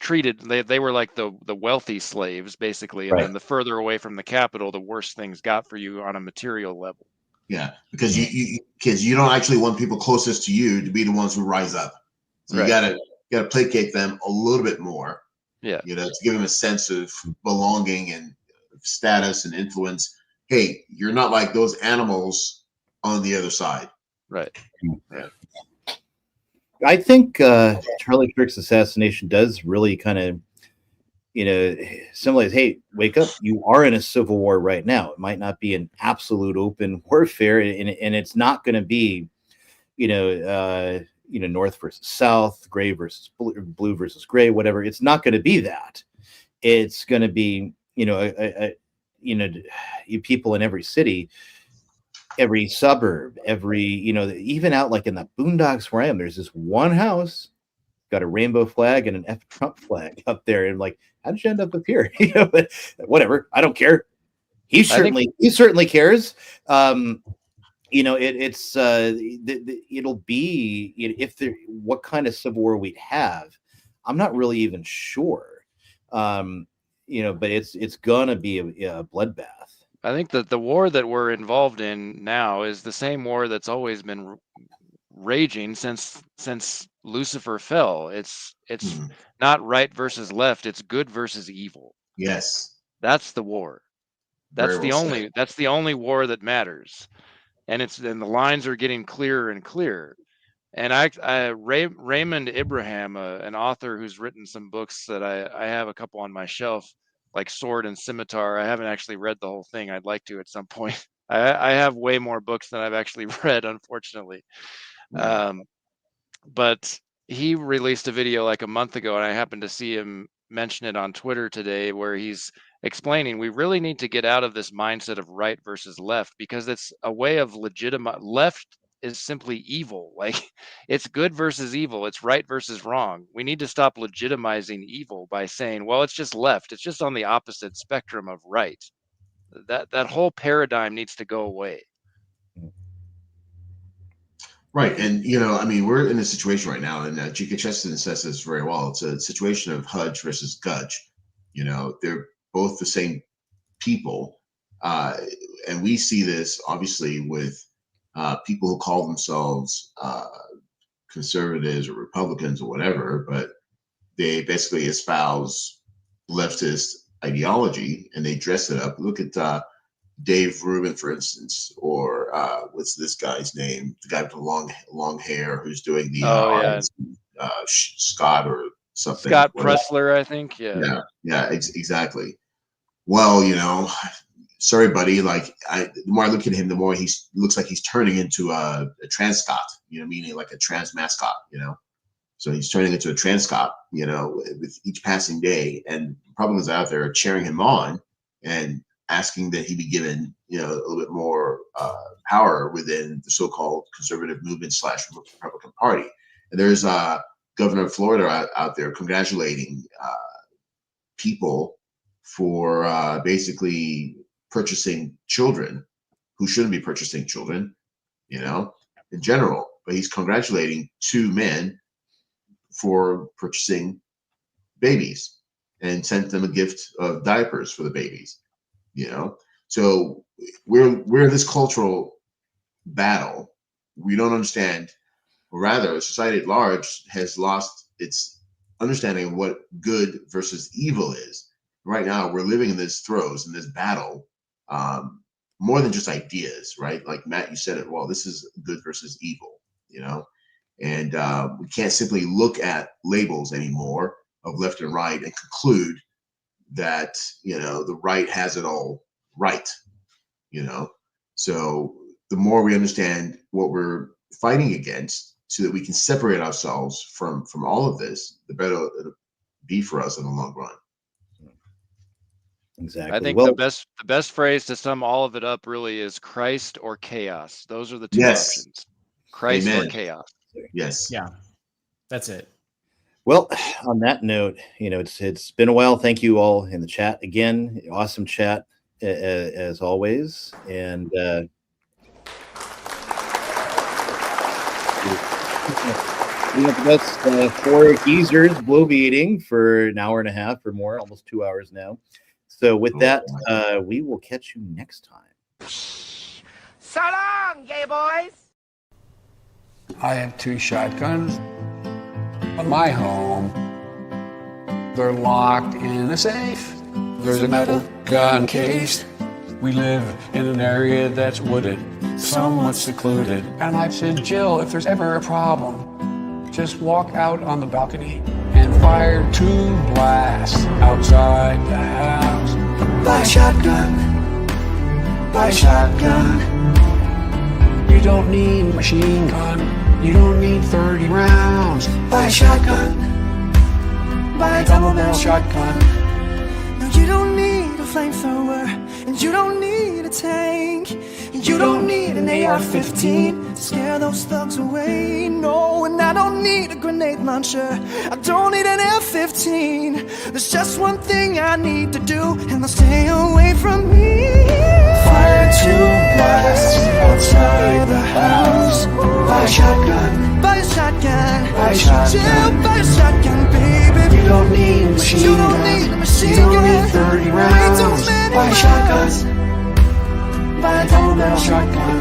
treated, they were like the wealthy slaves, basically. And then the further away from the capital, the worse things got for you on a material level.
Yeah, because you don't actually want people closest to you to be the ones who rise up. So you gotta placate them a little bit more.
Yeah.
To give them a sense of belonging and status and influence. Hey, you're not like those animals on the other side.
Right.
Yeah.
I think Charlie Kirk's assassination does really kind of, symbolize, hey, wake up. You are in a civil war right now. It might not be an absolute open warfare, and it's not going to be, North versus South, gray versus blue versus gray, whatever. It's not going to be that. It's going to be, you people in every city, every suburb, even out like in the boondocks where I am, there's this one house got a rainbow flag and an F Trump flag up there, and like, how did you end up here? But whatever, I don't care. He certainly cares. It'll be, if there, what kind of civil war we'd have, I'm not really even sure. But it's gonna be a bloodbath.
I think that the war that we're involved in now is the same war that's always been raging since Lucifer fell. It's not right versus left, it's good versus evil.
Yes.
That's the war. That's the only war that matters. And the lines are getting clearer and clearer. And Raymond Abraham, an author who's written some books that I have a couple on my shelf, like Sword and Scimitar. I haven't actually read the whole thing. I'd like to at some point. I have way more books than I've actually read, unfortunately. But he released a video like a month ago, and I happened to see him mention it on Twitter today, where he's explaining we really need to get out of this mindset of right versus left, because it's a way of legitimate. Left is simply evil. Like, it's good versus evil. It's right versus wrong. We need to stop legitimizing evil by saying, well, it's just left. It's just on the opposite spectrum of right. That whole paradigm needs to go away.
Right. And, we're in a situation right now, and G.K. Chesterton says this very well. It's a situation of Hudge versus Gudge. They're both the same people. And we see this, obviously, with people who call themselves conservatives or Republicans or whatever, but they basically espouse leftist ideology and they dress it up. Look at Dave Rubin, for instance, or what's this guy's name? The guy with the long hair who's doing the Scott or something.
Scott Pressler, I think. Yeah.
Yeah, exactly. Well, sorry, buddy. Like, the more I look at him, the more he looks like he's turning into a trans Scott. Meaning like a trans mascot. So he's turning into a trans Scott. With each passing day, and Republicans out there are cheering him on and asking that he be given, a little bit more power within the so-called conservative movement / Republican Party. And there's Governor of Florida out there congratulating people for basically purchasing children who shouldn't be purchasing children, in general. But he's congratulating two men for purchasing babies and sent them a gift of diapers for the babies. So we're in this cultural battle. We don't understand, or rather, society at large has lost its understanding of what good versus evil is. Right now, we're living in this throes, in this battle, more than just ideas, right? Like Matt, you said it well. This is good versus evil, and we can't simply look at labels anymore of left and right and conclude that the right has it all right. So the more we understand what we're fighting against, so that we can separate ourselves from all of this, the better it'll be for us in the long run.
Exactly.
I think the best phrase to sum all of it up really is Christ or chaos. Those are the two options. Christ or chaos.
Yes.
Yeah. That's it.
Well, on that note, it's been a while. Thank you all in the chat again. Awesome chat as always. And that's 4 geezers blow eating for an hour and a half or more, almost 2 hours now. So with that, we will catch you next time.
Salah! gay boys?
I have 2 shotguns in my home. They're locked in a safe. There's a metal gun case. We live in an area that's wooded, somewhat secluded. And I've said, Jill, if there's ever a problem, just walk out on the balcony and fire 2 blasts outside the house. Buy a shotgun. Buy a shotgun. You don't need a machine gun. You don't need 30 rounds. Buy a shotgun. Buy a double-barrel shotgun.
No, you don't need a flamethrower, and you don't need a tank. You don't need an AR-15 to scare those thugs away. No, and I don't need a grenade launcher. I don't need an F-15. There's just one thing I need to do, and they'll stay away from me. Fire 2 blasts outside the house. Buy a shotgun. Buy a shotgun. Buy a shotgun. Buy a shotgun, baby.
You don't need a machine gun.
You don't need a machine gun.
You don't need 30 rounds. Buy a shotgun. Buy a double-barrel shotgun.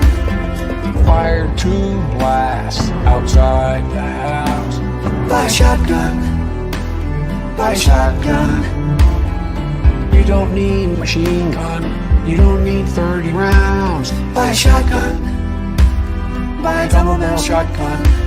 Fire 2 blasts outside the house. Buy a shotgun. Buy a shotgun. You don't need a machine gun. You don't need 30 rounds. Buy a shotgun. Buy a double-barrel shotgun.